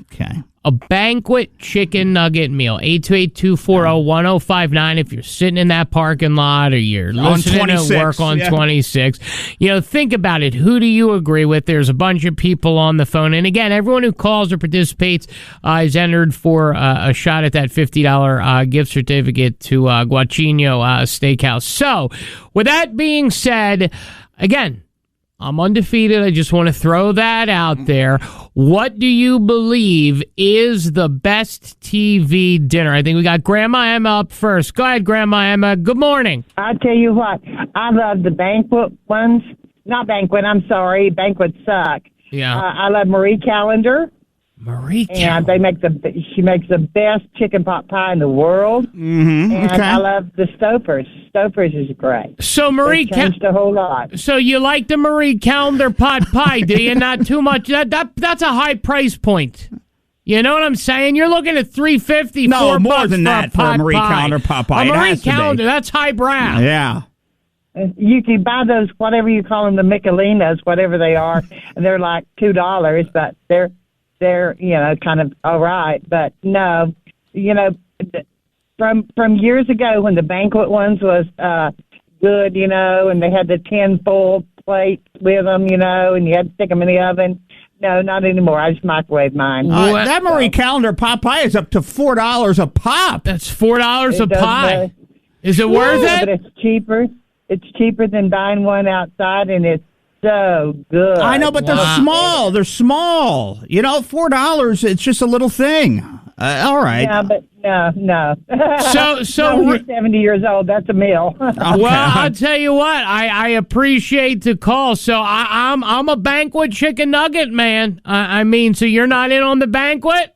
Okay. A Banquet chicken nugget meal. 828-240-1059. If you're sitting in that parking lot or you're listening to work on 26. Think about it. Who do you agree with? There's a bunch of people on the phone. And again, everyone who calls or participates is entered for a shot at that $50 gift certificate to Guacchino Steakhouse. So, with that being said, again, I'm undefeated. I just want to throw that out there. What do you believe is the best TV dinner? I think we got Grandma Emma up first. Go ahead, Grandma Emma. Good morning. I tell you what, I love the Banquet ones. Not Banquet, I'm sorry. Banquet suck. Yeah. I love Marie Callender. And she makes the best chicken pot pie in the world. Mm-hmm. And I love the Stouffer's. Stouffer's is great. So Marie changed a whole lot. So you like the Marie Callender pot pie, do you? Not too much. That's a high price point. You know what I'm saying? You're looking at $3.50. No, more than that for a Marie Callender pot pie. A Marie Callender, that's highbrow. Yeah. You can buy those, whatever you call them, the Michelinas, whatever they are, and they're like $2, but they're kind of all right. But no, from years ago when the Banquet ones was good, and they had the 10 full plates with them, and you had to stick them in the oven. No, not anymore. I just microwave mine. That Marie Callender pot pie is up to $4 a pop. That's $4 a pie. Is it worth it? But it's cheaper. It's cheaper than buying one outside, and it's so good. I know, but they're small. They're small. $4, it's just a little thing. All right. Yeah, but no. So you're 70 years old. That's a meal. Okay. Well, I'll tell you what. I appreciate the call. So I'm a Banquet chicken nugget man. So you're not in on the Banquet?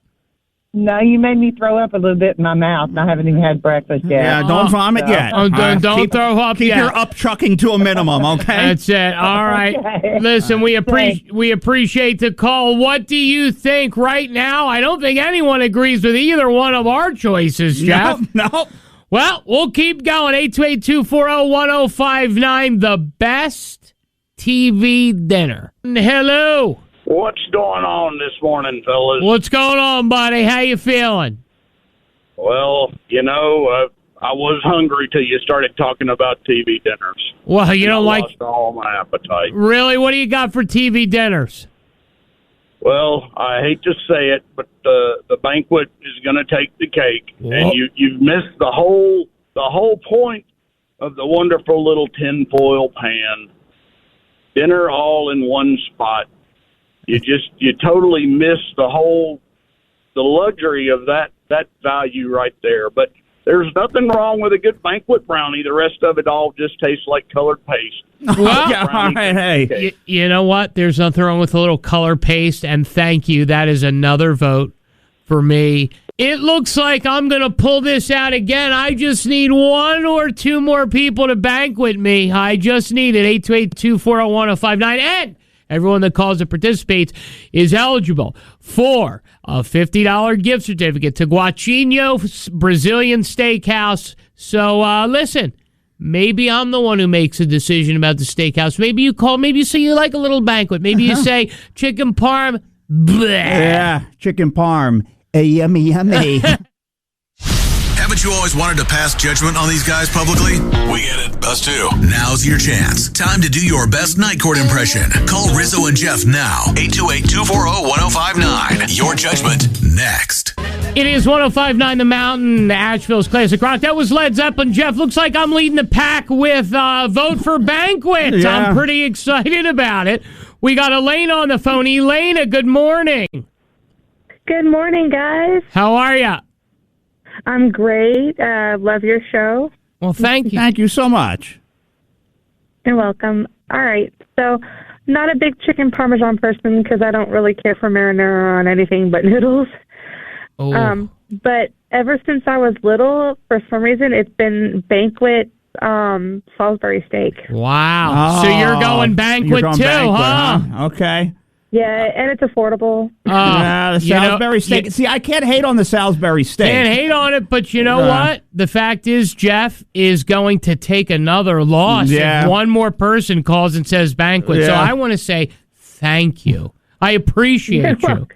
No, you made me throw up a little bit in my mouth, and I haven't even had breakfast yet. Yeah, don't vomit yet. Oh, don't throw up keep yet. your up-chucking to a minimum, okay? That's it. All right. Okay. Listen, we appreciate the call. What do you think right now? I don't think anyone agrees with either one of our choices, Jeff. No. Well, we'll keep going. 828-240-1059, the best TV dinner. Hello. What's going on this morning, fellas? What's going on, buddy? How you feeling? Well, I was hungry till you started talking about TV dinners. Well, you don't like... lost all my appetite. Really? What do you got for TV dinners? Well, I hate to say it, but the Banquet is going to take the cake, and you've missed the whole point of the wonderful little tinfoil pan. Dinner all in one spot. You totally miss the luxury of that value right there. But there's nothing wrong with a good Banquet brownie. The rest of it all just tastes like colored paste. Well, yeah, all right, hey. You know what? There's nothing wrong with a little color paste, and thank you. That is another vote for me. It looks like I'm going to pull this out again. I just need one or two more people to Banquet me. I just need it. 828-240-1059. And everyone that calls and participates is eligible for a $50 gift certificate to Guachinho Brazilian Steakhouse. So listen, maybe I'm the one who makes a decision about the steakhouse. Maybe you call, maybe you say you like a little Banquet. Maybe you say chicken parm. Bleh. Yeah, chicken parm. Yummy, yummy. Haven't you always wanted to pass judgment on these guys publicly? We get it. Us too. Now's your chance. Time to do your best night court impression. Call Rizzo and Jeff now. 828-240-1059. Your judgment next. It is 105.9 The Mountain, Asheville's Classic Rock. That was Led Zeppelin. Jeff, looks like I'm leading the pack with vote for Banquet. Yeah. I'm pretty excited about it. We got Elaine on the phone. Elena, good morning. Good morning, guys. How are you? I'm great. Love your show. Well, thank you. Thank you so much. You're welcome. All right. So, not a big chicken parmesan person because I don't really care for marinara on anything but noodles. Oh. But ever since I was little, for some reason, it's been Banquet Salisbury steak. Wow. So you're going Banquet too, huh? Okay. Yeah, and it's affordable. The Salisbury steak. See, I can't hate on the Salisbury steak. Can't hate on it, but you know what? The fact is, Jeff is going to take another loss if one more person calls and says Banquet. Yeah. So I want to say thank you. I appreciate you.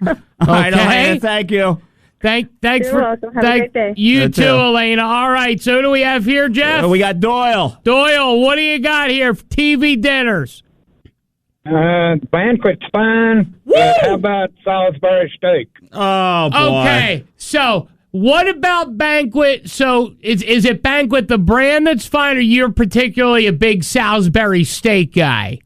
Okay? Thank you. Thanks You're for welcome. Have a great day. You too, Elena. All right, so who do we have here, Jeff? We got Doyle. Doyle, what do you got here? TV dinners. Banquet's fine. How about Salisbury steak? Oh, boy. Okay, so what about Banquet? So is it Banquet the brand that's fine, or you're particularly a big Salisbury steak guy?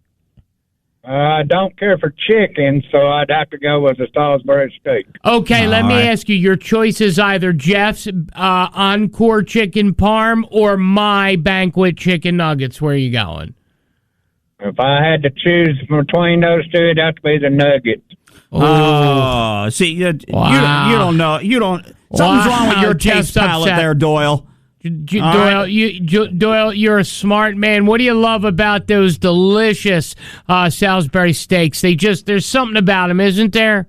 I don't care for chicken, so I'd have to go with the Salisbury steak. Okay, let me ask you. Your choice is either Jeff's Encore chicken parm or my Banquet chicken nuggets. Where are you going? If I had to choose between those two, it'd have to be the nugget. Oh, see, you don't know. You don't. Something's wrong with your taste palette there, Doyle. Doyle, you're a smart man. What do you love about those delicious Salisbury steaks? There's something about them, isn't there?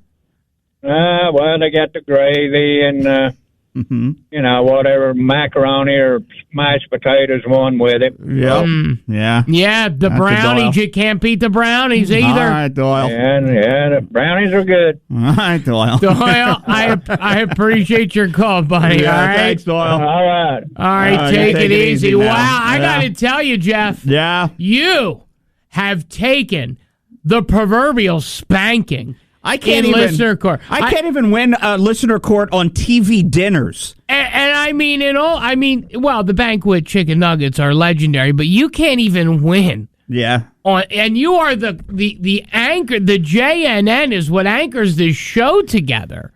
Well, they got the gravy and whatever macaroni or mashed potatoes one with it. Yep. Yeah, the brownies. You can't beat the brownies either. All right, Doyle. Yeah, the brownies are good. All right, Doyle. Doyle, I appreciate your call, buddy. Yeah, all right? thanks, Doyle. All right. All right, take it easy. now. Wow, I got to tell you, Jeff. Yeah. You have taken the proverbial spanking. I can't even listener court. I can't even win a listener court on TV dinners. And I mean, the Banquet chicken nuggets are legendary, but you can't even win. Yeah. And you are the anchor. The JNN is what anchors this show together.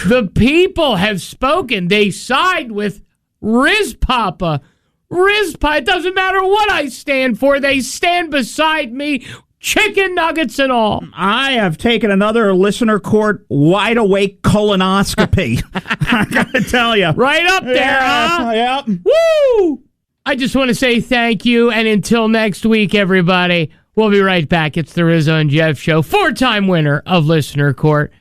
The people have spoken. They side with Riz Papa. It doesn't matter what I stand for. They stand beside me. chicken nuggets and all. I have taken another listener court wide awake colonoscopy. I gotta tell you. Right up there, huh? Yep. Woo! I just want to say thank you, and until next week, everybody, we'll be right back. It's the Rizzo and Jeff Show, 4-time winner of Listener Court.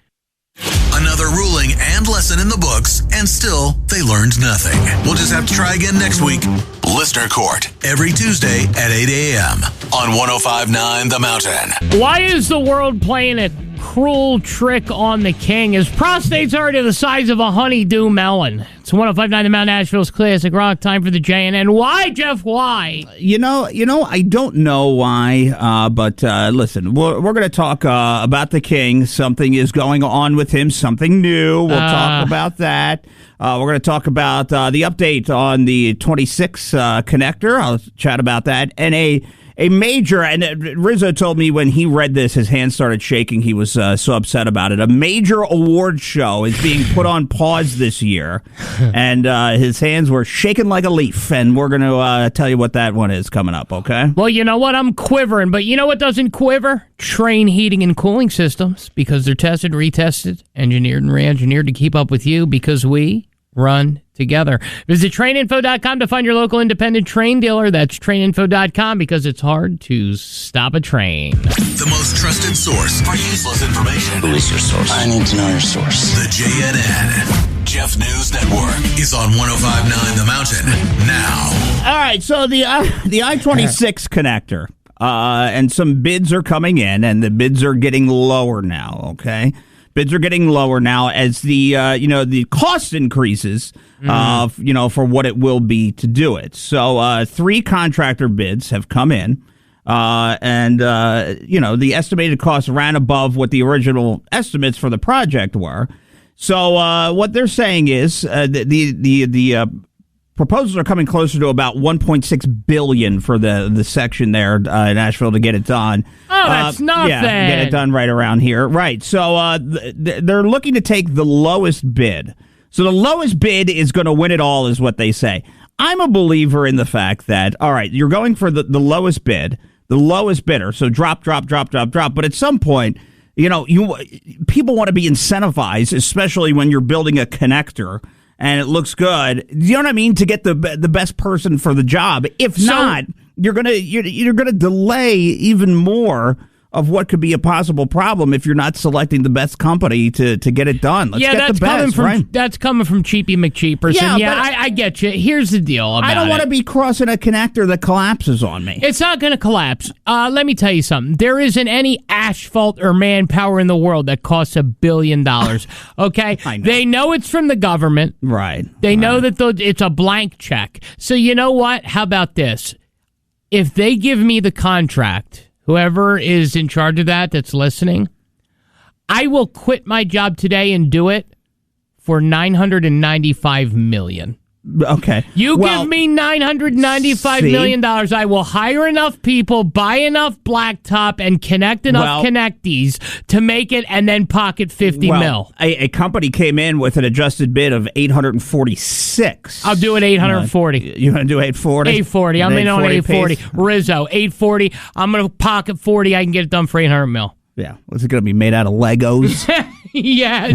Another ruling and lesson in the books, and still they learned nothing. We'll just have to try again next week. Listener Court, every Tuesday at 8 a.m. on 105.9 The Mountain. Why is the world playing a cruel trick on the king? His prostate's already the size of a honeydew melon. It's 105.9 The Mountain, Nashville's classic rock. Time for the JNN. Why, Jeff? Why? You know, I don't know why, but listen, we're going to talk about the king. Something is going on with him, something new. We'll talk about that. We're going to talk about the update on the 26 connector. I'll chat about that. And a major, and Rizzo told me when he read this, his hands started shaking. He was so upset about it. A major award show is being put on pause this year, and his hands were shaking like a leaf. And we're going to tell you what that one is coming up, okay? Well, you know what? I'm quivering, but you know what doesn't quiver? Train heating and cooling systems, because they're tested, retested, engineered, and re-engineered to keep up with you, because we run together. Visit traininfo.com to find your local independent train dealer. That's traininfo.com, because it's hard to stop a train. The most trusted source for useless information. Who is your source? I need to know your source. The JNN. Jeff News Network is on 105.9 The Mountain now. All right, so the I-26 connector, and some bids are coming in, and the bids are getting lower now, okay? Bids are getting lower now as the the cost increases, for what it will be to do it. So 3 contractor bids have come in, and the estimated cost ran above what the original estimates for the project were. So what they're saying is the proposals are coming closer to about $1.6 billion for the section there in Nashville to get it done. Oh, that's nothing. Yeah, get it done right around here. Right. So they're looking to take the lowest bid. So the lowest bid is going to win it all, is what they say. I'm a believer in the fact that, all right, you're going for the lowest bid, the lowest bidder. So drop. But at some point, people want to be incentivized, especially when you're building a connector and it looks good. You know what I mean? To get the best person for the job. If not, you're gonna delay even more of what could be a possible problem if you're not selecting the best company to get it done. Let's get the best, right? That's coming from Cheapy McCheapers. Yeah, I get you. Here's the deal about it. I don't want to be crossing a connector that collapses on me. It's not going to collapse. Let me tell you something. There isn't any asphalt or manpower in the world that costs $1 billion. Okay? I know. They know it's from the government. Right. They know that it's a blank check. So you know what? How about this? If they give me the contract, whoever is in charge of that's listening, I will quit my job today and do it for $995 million. Okay. Give me $995 million. I will hire enough people, buy enough blacktop, and connect enough connectees to make it, and then pocket $50 mil. A company came in with an adjusted bid of $846. I'll do it $840. You want to do $840? $840. I'm in on $840. Rizzo, $840. I'm going to pocket $40. I can get it done for $800 mil. Yeah. What's it going to be made out of Legos? Yes.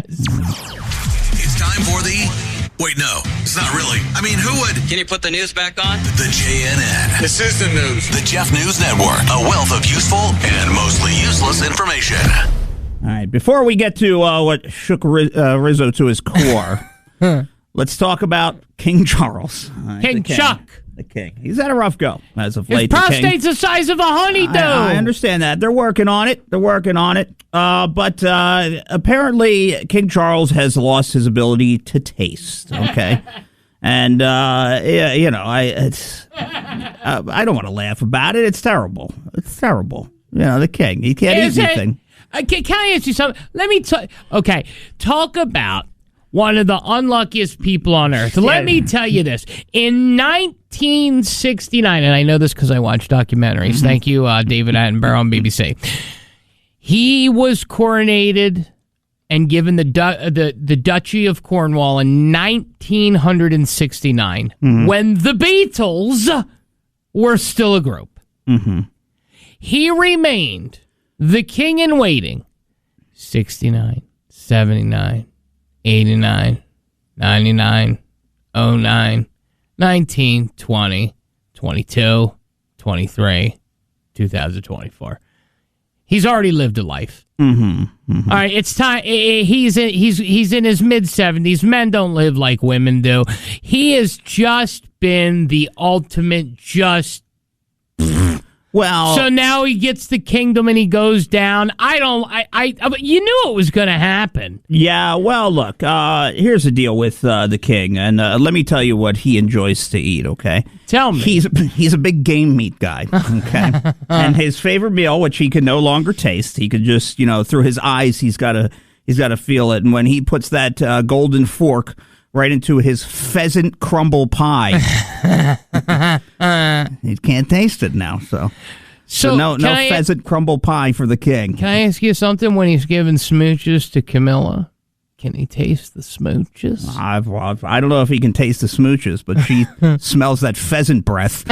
It's time for the... Wait, no, it's not really. I mean, who would... Can you put the news back on? The JNN. This is the news. The Jeff News Network. A wealth of useful and mostly useless information. All right, before we get to what shook Rizzo to his core, let's talk about King Charles. King Chuck. The king. He's had a rough go as of late. His prostate's the size of a honeydew. I understand that. They're working on it. But apparently King Charles has lost his ability to taste. Okay. And, I don't want to laugh about it. It's terrible. The king. He can't eat anything. Can I ask you something? Let me talk about one of the unluckiest people on earth. Let me tell you this. In 1969, and I know this because I watch documentaries. Thank you, David Attenborough on BBC. He was coronated and given the Duchy of Cornwall in 1969 when the Beatles were still a group. He remained the king in waiting. 69, 79, 89, 99, 09, 19, 20, 22, 23, 2024. He's already lived a life. All right, it's time. He's in his mid-70s. Men don't live like women do. He has just been the ultimate Well, so now he gets the kingdom and he goes down. You knew it was going to happen. Yeah, well, look, here's the deal with the king, and let me tell you what he enjoys to eat, okay? Tell me. He's a big game meat guy, okay? And his favorite meal, which he can no longer taste, he could just, through his eyes, he's got to feel it. And when he puts that golden fork right into his pheasant crumble pie, he can't taste it now, So no pheasant crumble pie for the king. Can I ask you something? When he's giving smooches to Camilla, can he taste the smooches? I don't know if he can taste the smooches, but she smells that pheasant breath.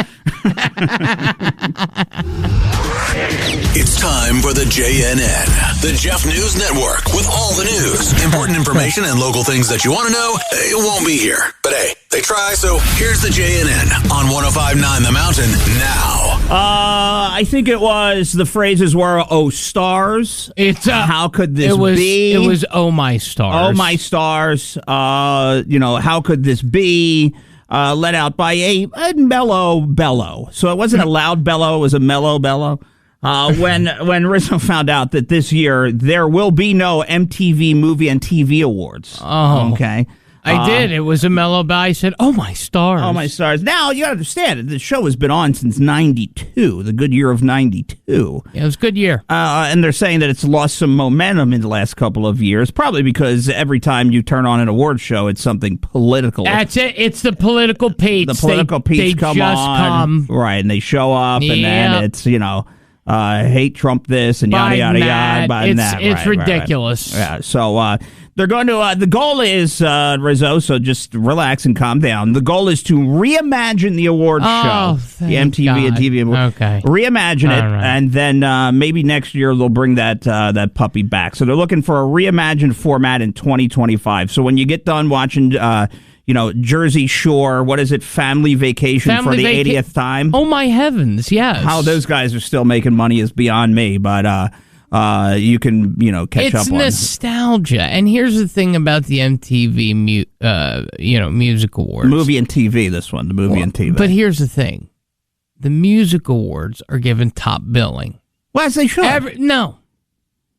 It's time for the JNN, the Jeff News Network, with all the news, important information, and local things that you want to know. It won't be here, but hey, they try, so here's the JNN on 105.9 The Mountain now. I think it was, the phrases were, oh, stars. It's how could this be? It was, oh, my stars. Oh, my stars. How could this be? Let out by a mellow bellow. So it wasn't a loud bellow, it was a mellow bellow. When Rizzo found out that this year there will be no MTV Movie and TV Awards. Oh. Okay. I did. It was a mellow bellow. I said, oh, my stars. Oh, my stars. Now, you got to understand, the show has been on since 92, the good year of 92. Yeah, it was a good year. And they're saying that it's lost some momentum in the last couple of years, probably because every time you turn on an award show, it's something political. That's it. It's the political Pete's. The political Pete's come on. Right, and they show up, and then it's, hate Trump this and yada, yada, yada. Biden that. It's ridiculous. Right. Yeah, so they're going to, the goal is, Rizzo, so just relax and calm down. The goal is to reimagine the awards show. The MTV and TV Awards. Okay. Reimagine it, right. And then maybe next year they'll bring that puppy back. So they're looking for a reimagined format in 2025. So when you get done watching, Jersey Shore, what is it, Family Vacation for the 80th time? Oh, my heavens, yes. How those guys are still making money is beyond me, but you can, catch up on. It's nostalgia. And here's the thing about the MTV, Music Awards. Movie and TV, this one, the movie and TV. But here's the thing. The Music Awards are given top billing. Well, as they should. No.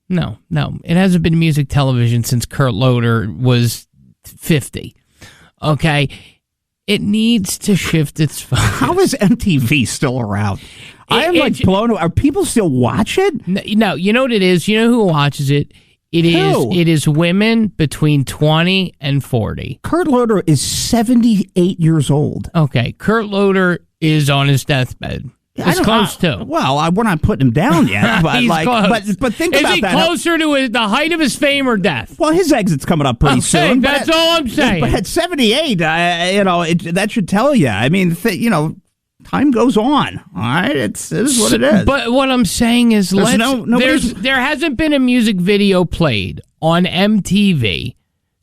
It hasn't been music television since Kurt Loder was 50. Okay? It needs to shift its focus. How is MTV still around? I am blown away. Are people still watch it? No, you know what it is? You know who watches it? It is women between 20 and 40. Kurt Loder is 78 years old. Okay, Kurt Loder is on his deathbed. He's close to. Well, we're not putting him down yet, but he's close. But think about that. Is he closer to the height of his fame or death? Well, his exit's coming up pretty soon. That's all I'm saying. But at 78, that should tell you. I mean, time goes on. All right, it is what it is. But what I'm saying is, there hasn't been a music video played on MTV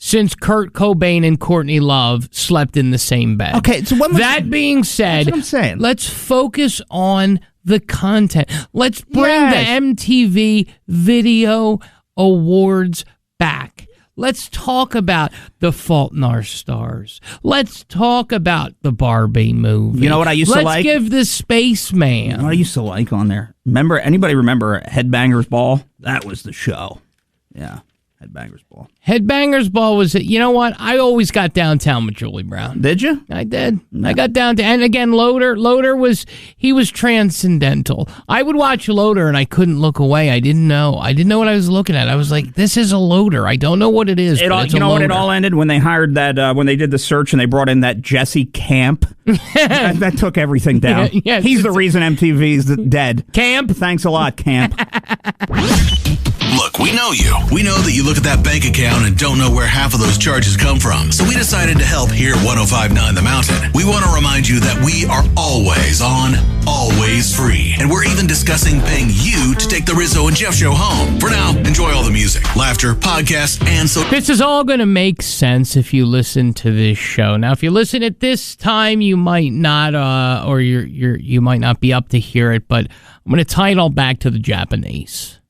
since Kurt Cobain and Courtney Love slept in the same bed. Okay, so that being said, that's what I'm saying. Let's focus on the content. Let's bring the MTV Video Awards back. Let's talk about The Fault in Our Stars. Let's talk about the Barbie movie. You know what I used to like? Let's give the Spaceman. You know what I used to like on there? Anybody remember Headbangers Ball? That was the show. Yeah. Headbangers Ball. Headbangers Ball was it. You know what? I always got downtown with Julie Brown. Did you? I did. No. I got downtown. And again, Loder was transcendental. I would watch Loder and I couldn't look away. I didn't know what I was looking at. I was like, this is a Loder. I don't know what it is. What it all ended when they hired that, when they did the search and they brought in that Jesse Camp. that took everything down. Yes, he's the reason MTV's dead. Camp. Thanks a lot, Camp. Look, we know know you. We know that you look at that bank account and don't know where half of those charges come from. So we decided to help here at 105.9 The Mountain. We want to remind you that we are always on, always free. And we're even discussing paying you to take the Rizzo and Jeff Show home. For now, enjoy all the music, laughter, podcasts, and so... This is all going to make sense if you listen to this show. Now, if you listen at this time, you might not, or you might not be up to hear it, but I'm going to tie it all back to the Japanese.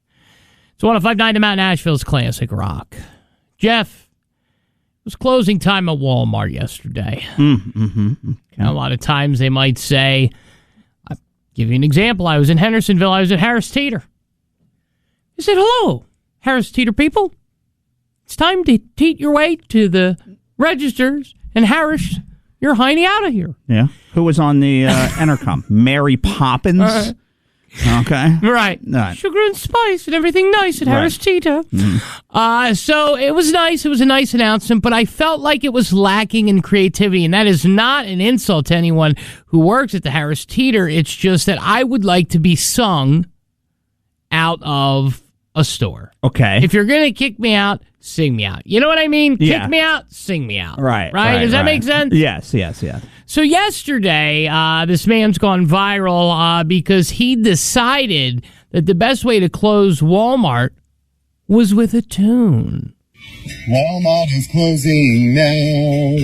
It's 105.9 The Mountain, Nashville's classic rock. Jeff, it was closing time at Walmart yesterday. Okay. A lot of times they might say, I'll give you an example. I was in Hendersonville. I was at Harris Teeter. I said, hello, Harris Teeter people. It's time to teet your way to the registers and Harris your hiney out of here. Yeah. Who was on the intercom? Mary Poppins? Okay. Right. Sugar and spice and everything nice at Harris Teeter. So it was nice. It was a nice announcement, but I felt like it was lacking in creativity, and that is not an insult to anyone who works at the Harris Teeter. It's just that I would like to be sung out of a store. Okay. If you're going to kick me out, sing me out. You know what I mean? Yeah. Kick me out, sing me out. Right. Does that make sense? Yes. So yesterday, this man's gone viral because he decided that the best way to close Walmart was with a tune. Walmart is closing now.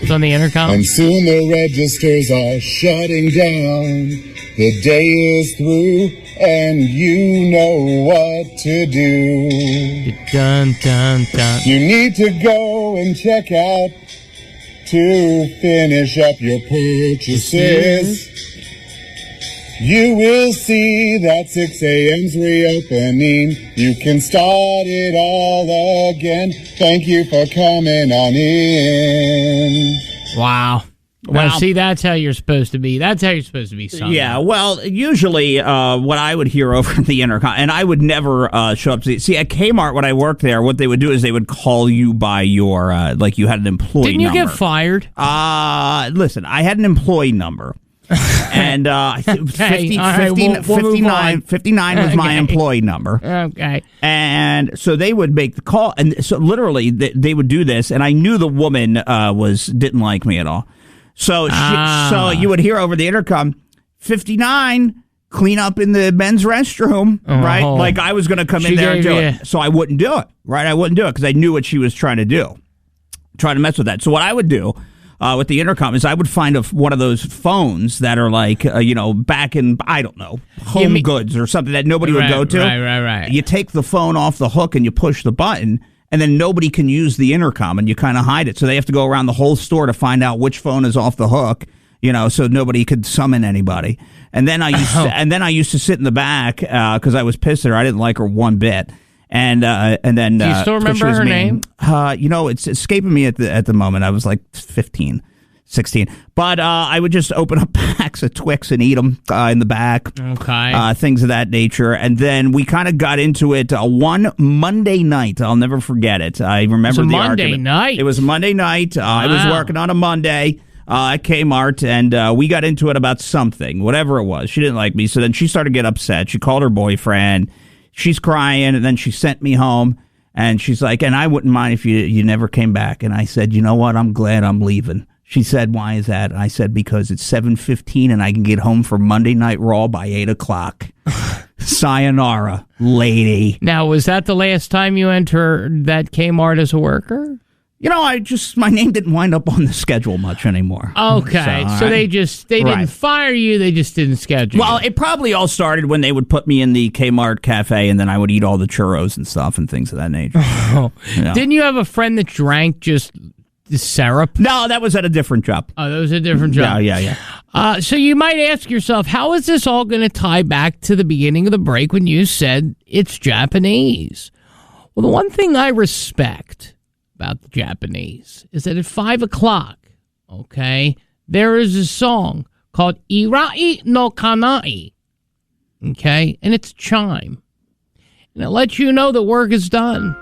It's on the intercom. And soon the registers are shutting down. The day is through, and you know what to do. Dun, dun, dun. You need to go and check out to finish up your purchases. You will see that 6 a.m.'s reopening. You can start it all again. Thank you for coming on in. Wow. Well, see, that's how you're supposed to be. That's how you're supposed to be sung. Yeah, well, usually what I would hear over the intercom, and I would never show up to see at Kmart when I worked there, what they would do is they would call you by your, like you had an employee Didn't you number. get fired? Listen, I had an employee number. And I think 59 was my employee number. Okay. And so they would make the call. And so literally they would do this. And I knew the woman didn't like me at all. So so you would hear over the intercom, 59, clean up in the men's restroom, right? Like I was going to come in there and do it. So I wouldn't do it, right? I wouldn't do it because I knew what she was trying to do, trying to mess with that. So what I would do with the intercom is I would find one of those phones that are like, back in, I don't know, Home Goods or something that nobody would go to. Right. You take the phone off the hook and you push the button, and then nobody can use the intercom, and you kind of hide it. So they have to go around the whole store to find out which phone is off the hook, so nobody could summon anybody. And then I used to sit in the back because I was pissed at her. I didn't like her one bit. And then do you still remember her name? It's escaping me at the moment. I was like 15, 16. But I would just open up packs of Twix and eat them in the back. Okay. Things of that nature. And then we kind of got into it one Monday night. I'll never forget it. I remember the argument. Night. It was a Monday night. I was working on a Monday at Kmart, and we got into it about something, whatever it was. She didn't like me. So then she started to get upset. She called her boyfriend. She's crying, and then she sent me home, and she's like, and I wouldn't mind if you never came back. And I said, you know what? I'm glad I'm leaving. She said, why is that? I said, because it's 7:15, and I can get home for Monday Night Raw by 8 o'clock. Sayonara, lady. Now, was that the last time you entered that Kmart as a worker? My name didn't wind up on the schedule much anymore. Okay, so they didn't fire you, they just didn't schedule Well, you. it probably all started when they would put me in the Kmart cafe, and then I would eat all the churros and stuff and things of that nature. Didn't you have a friend that drank just the syrup? No, that was at a different job. Oh, that was a different job. Yeah. So you might ask yourself, how is this all going to tie back to the beginning of the break when you said it's Japanese? Well, the one thing I respect about the Japanese is that at 5 o'clock, there is a song called Irai no Kanai, and it's a chime, and it lets you know that work is done,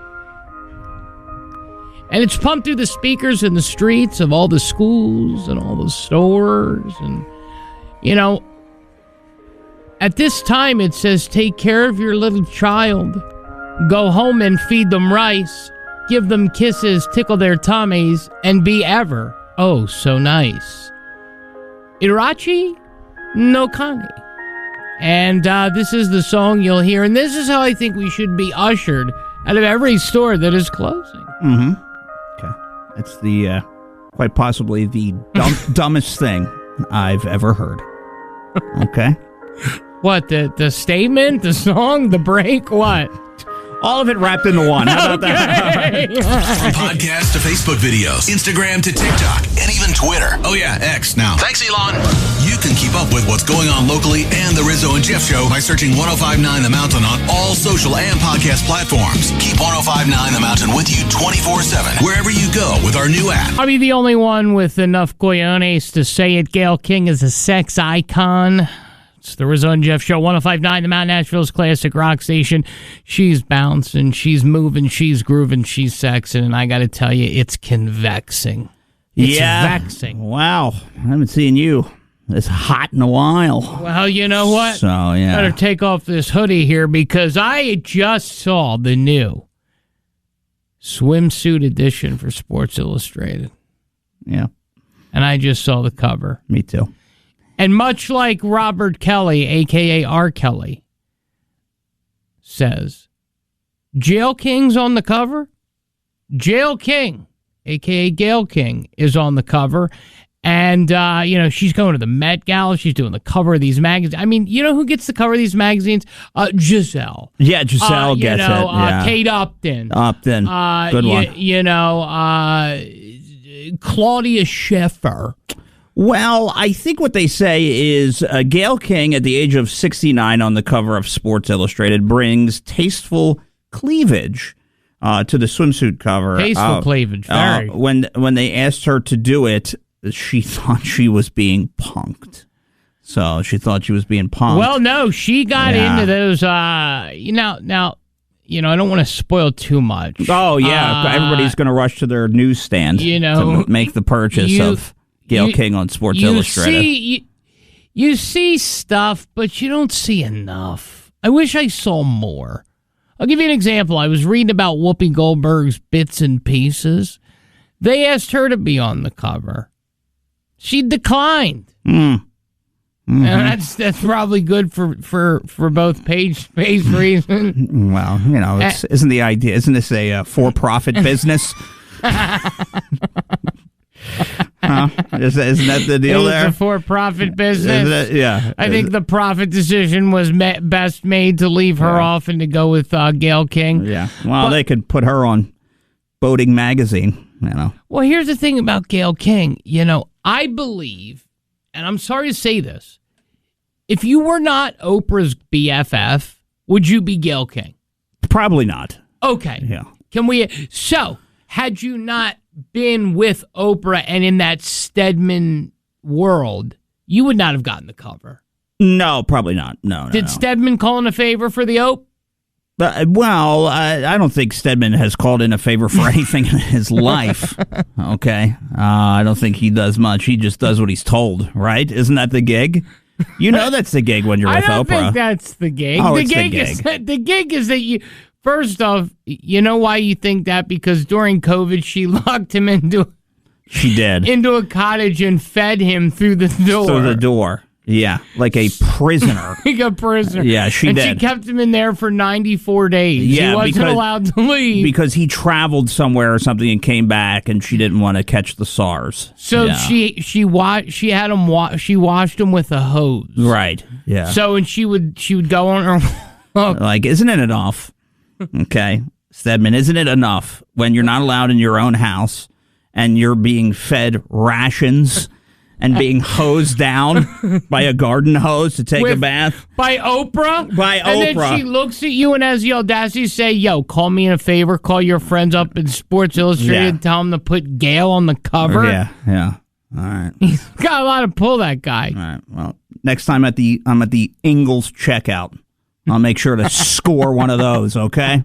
and it's pumped through the speakers in the streets of all the schools and all the stores, and at this time it says, take care of your little child, Go home and feed them rice. Give them kisses, tickle their tummies, and be ever, oh, so nice. Irachi no Kani. And this is the song you'll hear, and this is how I think we should be ushered out of every store that is closing. Mm-hmm. Okay. It's the, quite possibly the dumbest thing I've ever heard. Okay? What, the statement, the song, the break, what? All of it wrapped into one. How about that? From podcasts to Facebook videos, Instagram to TikTok, and even Twitter. Oh, yeah, X now. Thanks, Elon. You can keep up with what's going on locally and the Rizzo and Jeff Show by searching 105.9 The Mountain on all social and podcast platforms. Keep 105.9 The Mountain with you 24/7, wherever you go with our new app. I'll be the only one with enough cojones to say it. Gayle King is a sex icon. It's the Rizzo and Jeff Show, 105.9, the Mount Nashville's classic rock station. She's bouncing, she's moving, she's grooving, she's sexing, and I got to tell you, it's convexing. It's vexing. Wow. I haven't seen you this hot in a while. Well, you know what? So, yeah. Better take off this hoodie here because I just saw the new swimsuit edition for Sports Illustrated. Yeah. And I just saw the cover. Me too. And much like Robert Kelly, a.k.a. R. Kelly, says, Jail King's on the cover. Jail King, a.k.a. Gayle King, is on the cover. And, she's going to the Met Gala. She's doing the cover of these magazines. I mean, you know who gets the cover of these magazines? Giselle. Yeah, Giselle gets it. Yeah. Kate Upton. Good one. Claudia Schiffer. Well, I think what they say is Gayle King, at the age of 69 on the cover of Sports Illustrated, brings tasteful cleavage to the swimsuit cover. Tasteful cleavage, very. When they asked her to do it, she thought she was being punked. So she thought she was being punked. Well, no, she got into those, now, I don't want to spoil too much. Oh, yeah. Everybody's going to rush to their newsstand to make the purchase of Gayle King on Sports Illustrated. You see stuff, but you don't see enough. I wish I saw more. I'll give you an example. I was reading about Whoopi Goldberg's Bits and Pieces. They asked her to be on the cover. She declined. Mm-hmm. And that's probably good for both page reasons. Well, isn't the idea? Isn't this a for-profit business? Isn't that the deal there? It's a for-profit business. Yeah. I think the profit decision was best made to leave her off and to go with Gayle King. Yeah. Well, they could put her on Boating Magazine, Well, here's the thing about Gayle King. I believe, and I'm sorry to say this, if you were not Oprah's BFF, would you be Gayle King? Probably not. Okay. Yeah. So, had you not been with Oprah and in that Stedman world, you would not have gotten the cover. No, probably not. No. Did Stedman call in a favor for the Ope? Well, I don't think Stedman has called in a favor for anything in his life. Okay. I don't think he does much. He just does what he's told, right? Isn't that the gig? That's the gig when you're with Oprah. I don't think that's the gig. Oh, the it's gig the is gig. the gig is that you. First off, you know why you think that? Because during COVID, she locked him into. She did into a cottage and fed him through the door. Through the door. Yeah, like a prisoner. Like a prisoner. Yeah, she did. And she kept him in there for 94 days. Yeah, he wasn't allowed to leave. Because he traveled somewhere or something and came back, and she didn't want to catch the SARS. So she had him she washed him with a hose. Right. Yeah. So and she would go on her like, isn't it enough? Okay, Stedman, isn't it enough when you're not allowed in your own house and you're being fed rations and being hosed down by a garden hose to take a bath? By Oprah? By Oprah. And then she looks at you and has the audacity to say, yo, call me in a favor, call your friends up in Sports Illustrated and tell them to put Gayle on the cover. Yeah. All right. He's got a lot of pull, that guy. All right. Well, next time I'm at the Ingalls checkout, I'll make sure to score one of those, okay?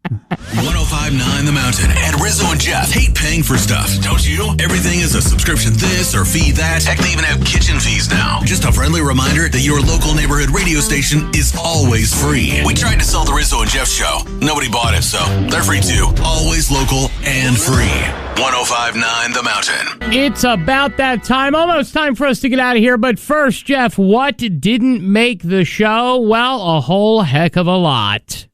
1059 The Mountain and Rizzo and Jeff hate paying for stuff, don't you? Everything is a subscription this or fee that. Heck, they even have kitchen fees now. Just a friendly reminder that your local neighborhood radio station is always free. We tried to sell the Rizzo and Jeff Show. Nobody bought it, so they're free too. Always local and free. 1059 The Mountain. It's about that time. Almost time for us to get out of here. But first, Jeff, what didn't make the show? Well, a whole heck of a lot.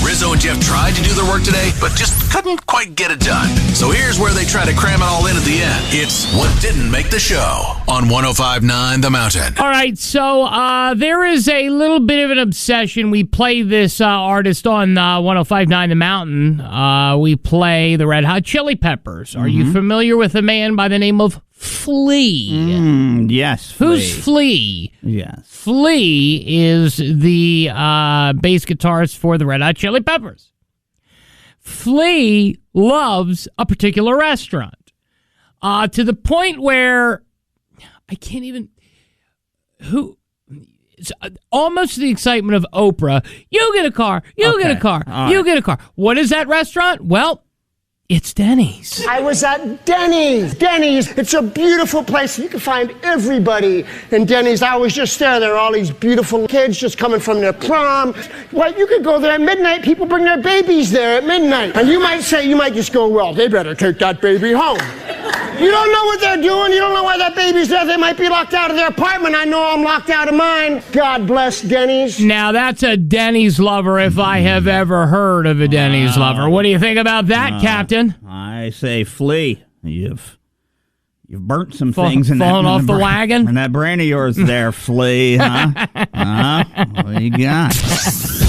Rizzo and Jeff tried to do their work today, but just couldn't quite get it done. So here's where they try to cram it all in at the end. It's what didn't make the show on 1059 The Mountain. All right, so there is a little bit of an obsession. We play this artist on 1059 The Mountain. We play the Red Hot Chili Peppers. Are you familiar with a man by the name of Flea? Yes, Flea. Who's Flea? Yes. Flea is the bass guitarist for the Red Hot Chili Peppers. Flea loves a particular restaurant to the point where I can't even... It's almost the excitement of Oprah. You get a car. You get a car. You get a car. What is that restaurant? Well, it's Denny's. I was at Denny's. Denny's, it's a beautiful place. You can find everybody in Denny's. I was just there are all these beautiful kids just coming from their prom. Well, you could go there at midnight. People bring their babies there at midnight. And you might just go, well, they better take that baby home. You don't know what they're doing. You don't know why that baby's there. They might be locked out of their apartment. I know I'm locked out of mine. God bless Denny's. Now, that's a Denny's lover if I have ever heard of a Denny's lover. What do you think about that, Captain? I say Flea. You've burnt some things in fallen off the wagon? And that brain of yours there, Flea, huh? What do you got?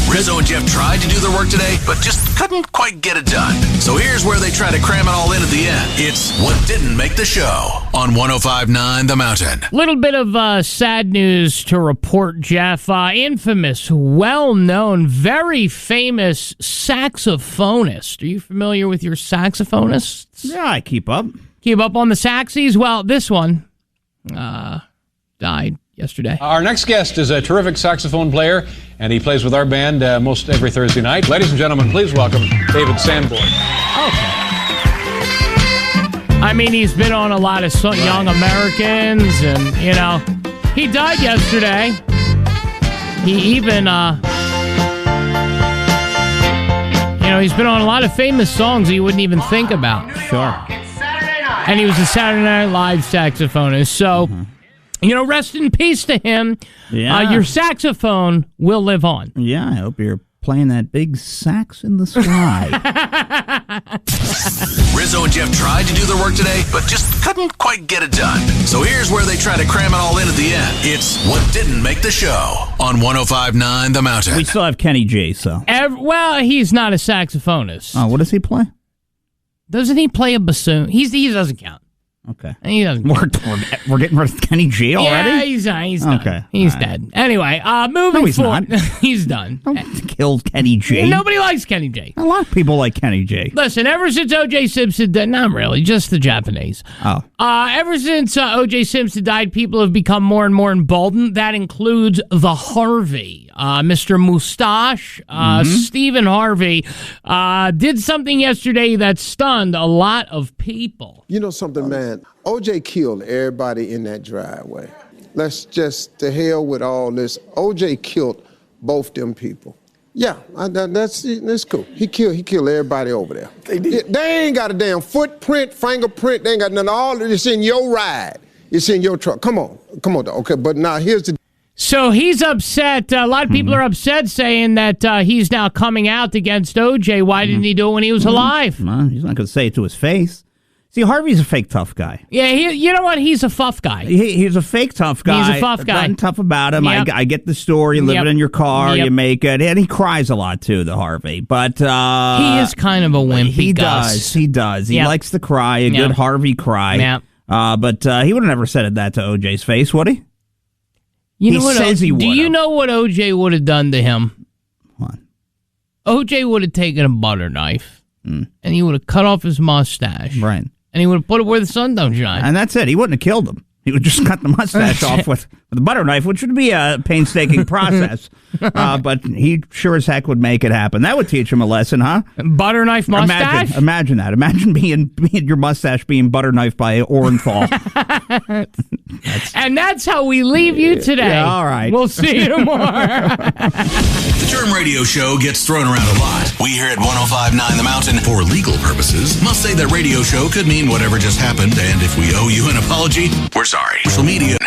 Rizzo and Jeff tried to do their work today, but just couldn't quite get it done. So here's where they try to cram it all in at the end. It's what didn't make the show on 1059 The Mountain. Little bit of sad news to report, Jeff. Infamous, well-known, very famous saxophonist. Are you familiar with your saxophonists? Yeah, I keep up. Keep up on the saxies? Well, this one died yesterday. Our next guest is a terrific saxophone player, and he plays with our band most every Thursday night. Ladies and gentlemen, please welcome David Sanborn. Okay. I mean, he's been on a lot of Young Americans, and, you know, he died yesterday. He even, he's been on a lot of famous songs you wouldn't even think about. Sure. And he was a Saturday Night Live saxophonist, so... rest in peace to him. Yeah. Your saxophone will live on. Yeah, I hope you're playing that big sax in the sky. Rizzo and Jeff tried to do their work today, but just couldn't quite get it done. So here's where they try to cram it all in at the end. It's what didn't make the show on 1059 The Mountain. We still have Kenny G, so. Well, he's not a saxophonist. Oh, what does he play? Doesn't he play a bassoon? He doesn't count. Okay. He doesn't. We're getting rid of Kenny G already? Yeah, he's done. Okay. He's dead. Anyway, moving forward. Not. He's done. Don't kill Kenny G. Nobody likes Kenny G. A lot of people like Kenny G. Listen, ever since O.J. Simpson died, not really, just the Japanese. Oh. Ever since O.J. Simpson died, people have become more and more emboldened. That includes the Harvey. Mr. Mustache, Stephen Harvey, did something yesterday that stunned a lot of people. You know something, man? OJ killed everybody in that driveway. Let's just, to hell with all this. OJ killed both them people. Yeah, that's cool. He killed everybody over there. They ain't got a damn footprint, fingerprint. They ain't got nothing. All it's in your ride. It's in your truck. Come on. Okay, but now here's the. So he's upset. A lot of people are upset, saying that he's now coming out against OJ. Why didn't he do it when he was alive? Well, he's not going to say it to his face. See, Harvey's a fake tough guy. Yeah, you know what? He's a fuff guy. He's a fake tough guy. He's a fuff guy. Nothing tough about him. Yep. I get the story. You live in your car. Yep. You make it. And he cries a lot, too, the Harvey. But he is kind of a wimpy He Gus. does. He likes to cry, a good Harvey cry. Yep. But he would have never said that to OJ's face, would he? You know he what? says he would. Do you know what OJ would have done to him? What? OJ would have taken a butter knife and he would have cut off his mustache. Right. And he would have put it where the sun don't shine. And that's it. He wouldn't have killed him. He would just cut the mustache off with a butter knife, which would be a painstaking process. But he sure as heck would make it happen. That would teach him a lesson, huh? Butter knife mustache? Imagine that. Imagine being your mustache being butter knifed by Orenthal. And that's how we leave you today. Yeah, all right. We'll see you tomorrow. The term radio show gets thrown around a lot. We here at 105.9 The Mountain, for legal purposes, must say that radio show could mean whatever just happened, and if we owe you an apology, we're sorry. Social media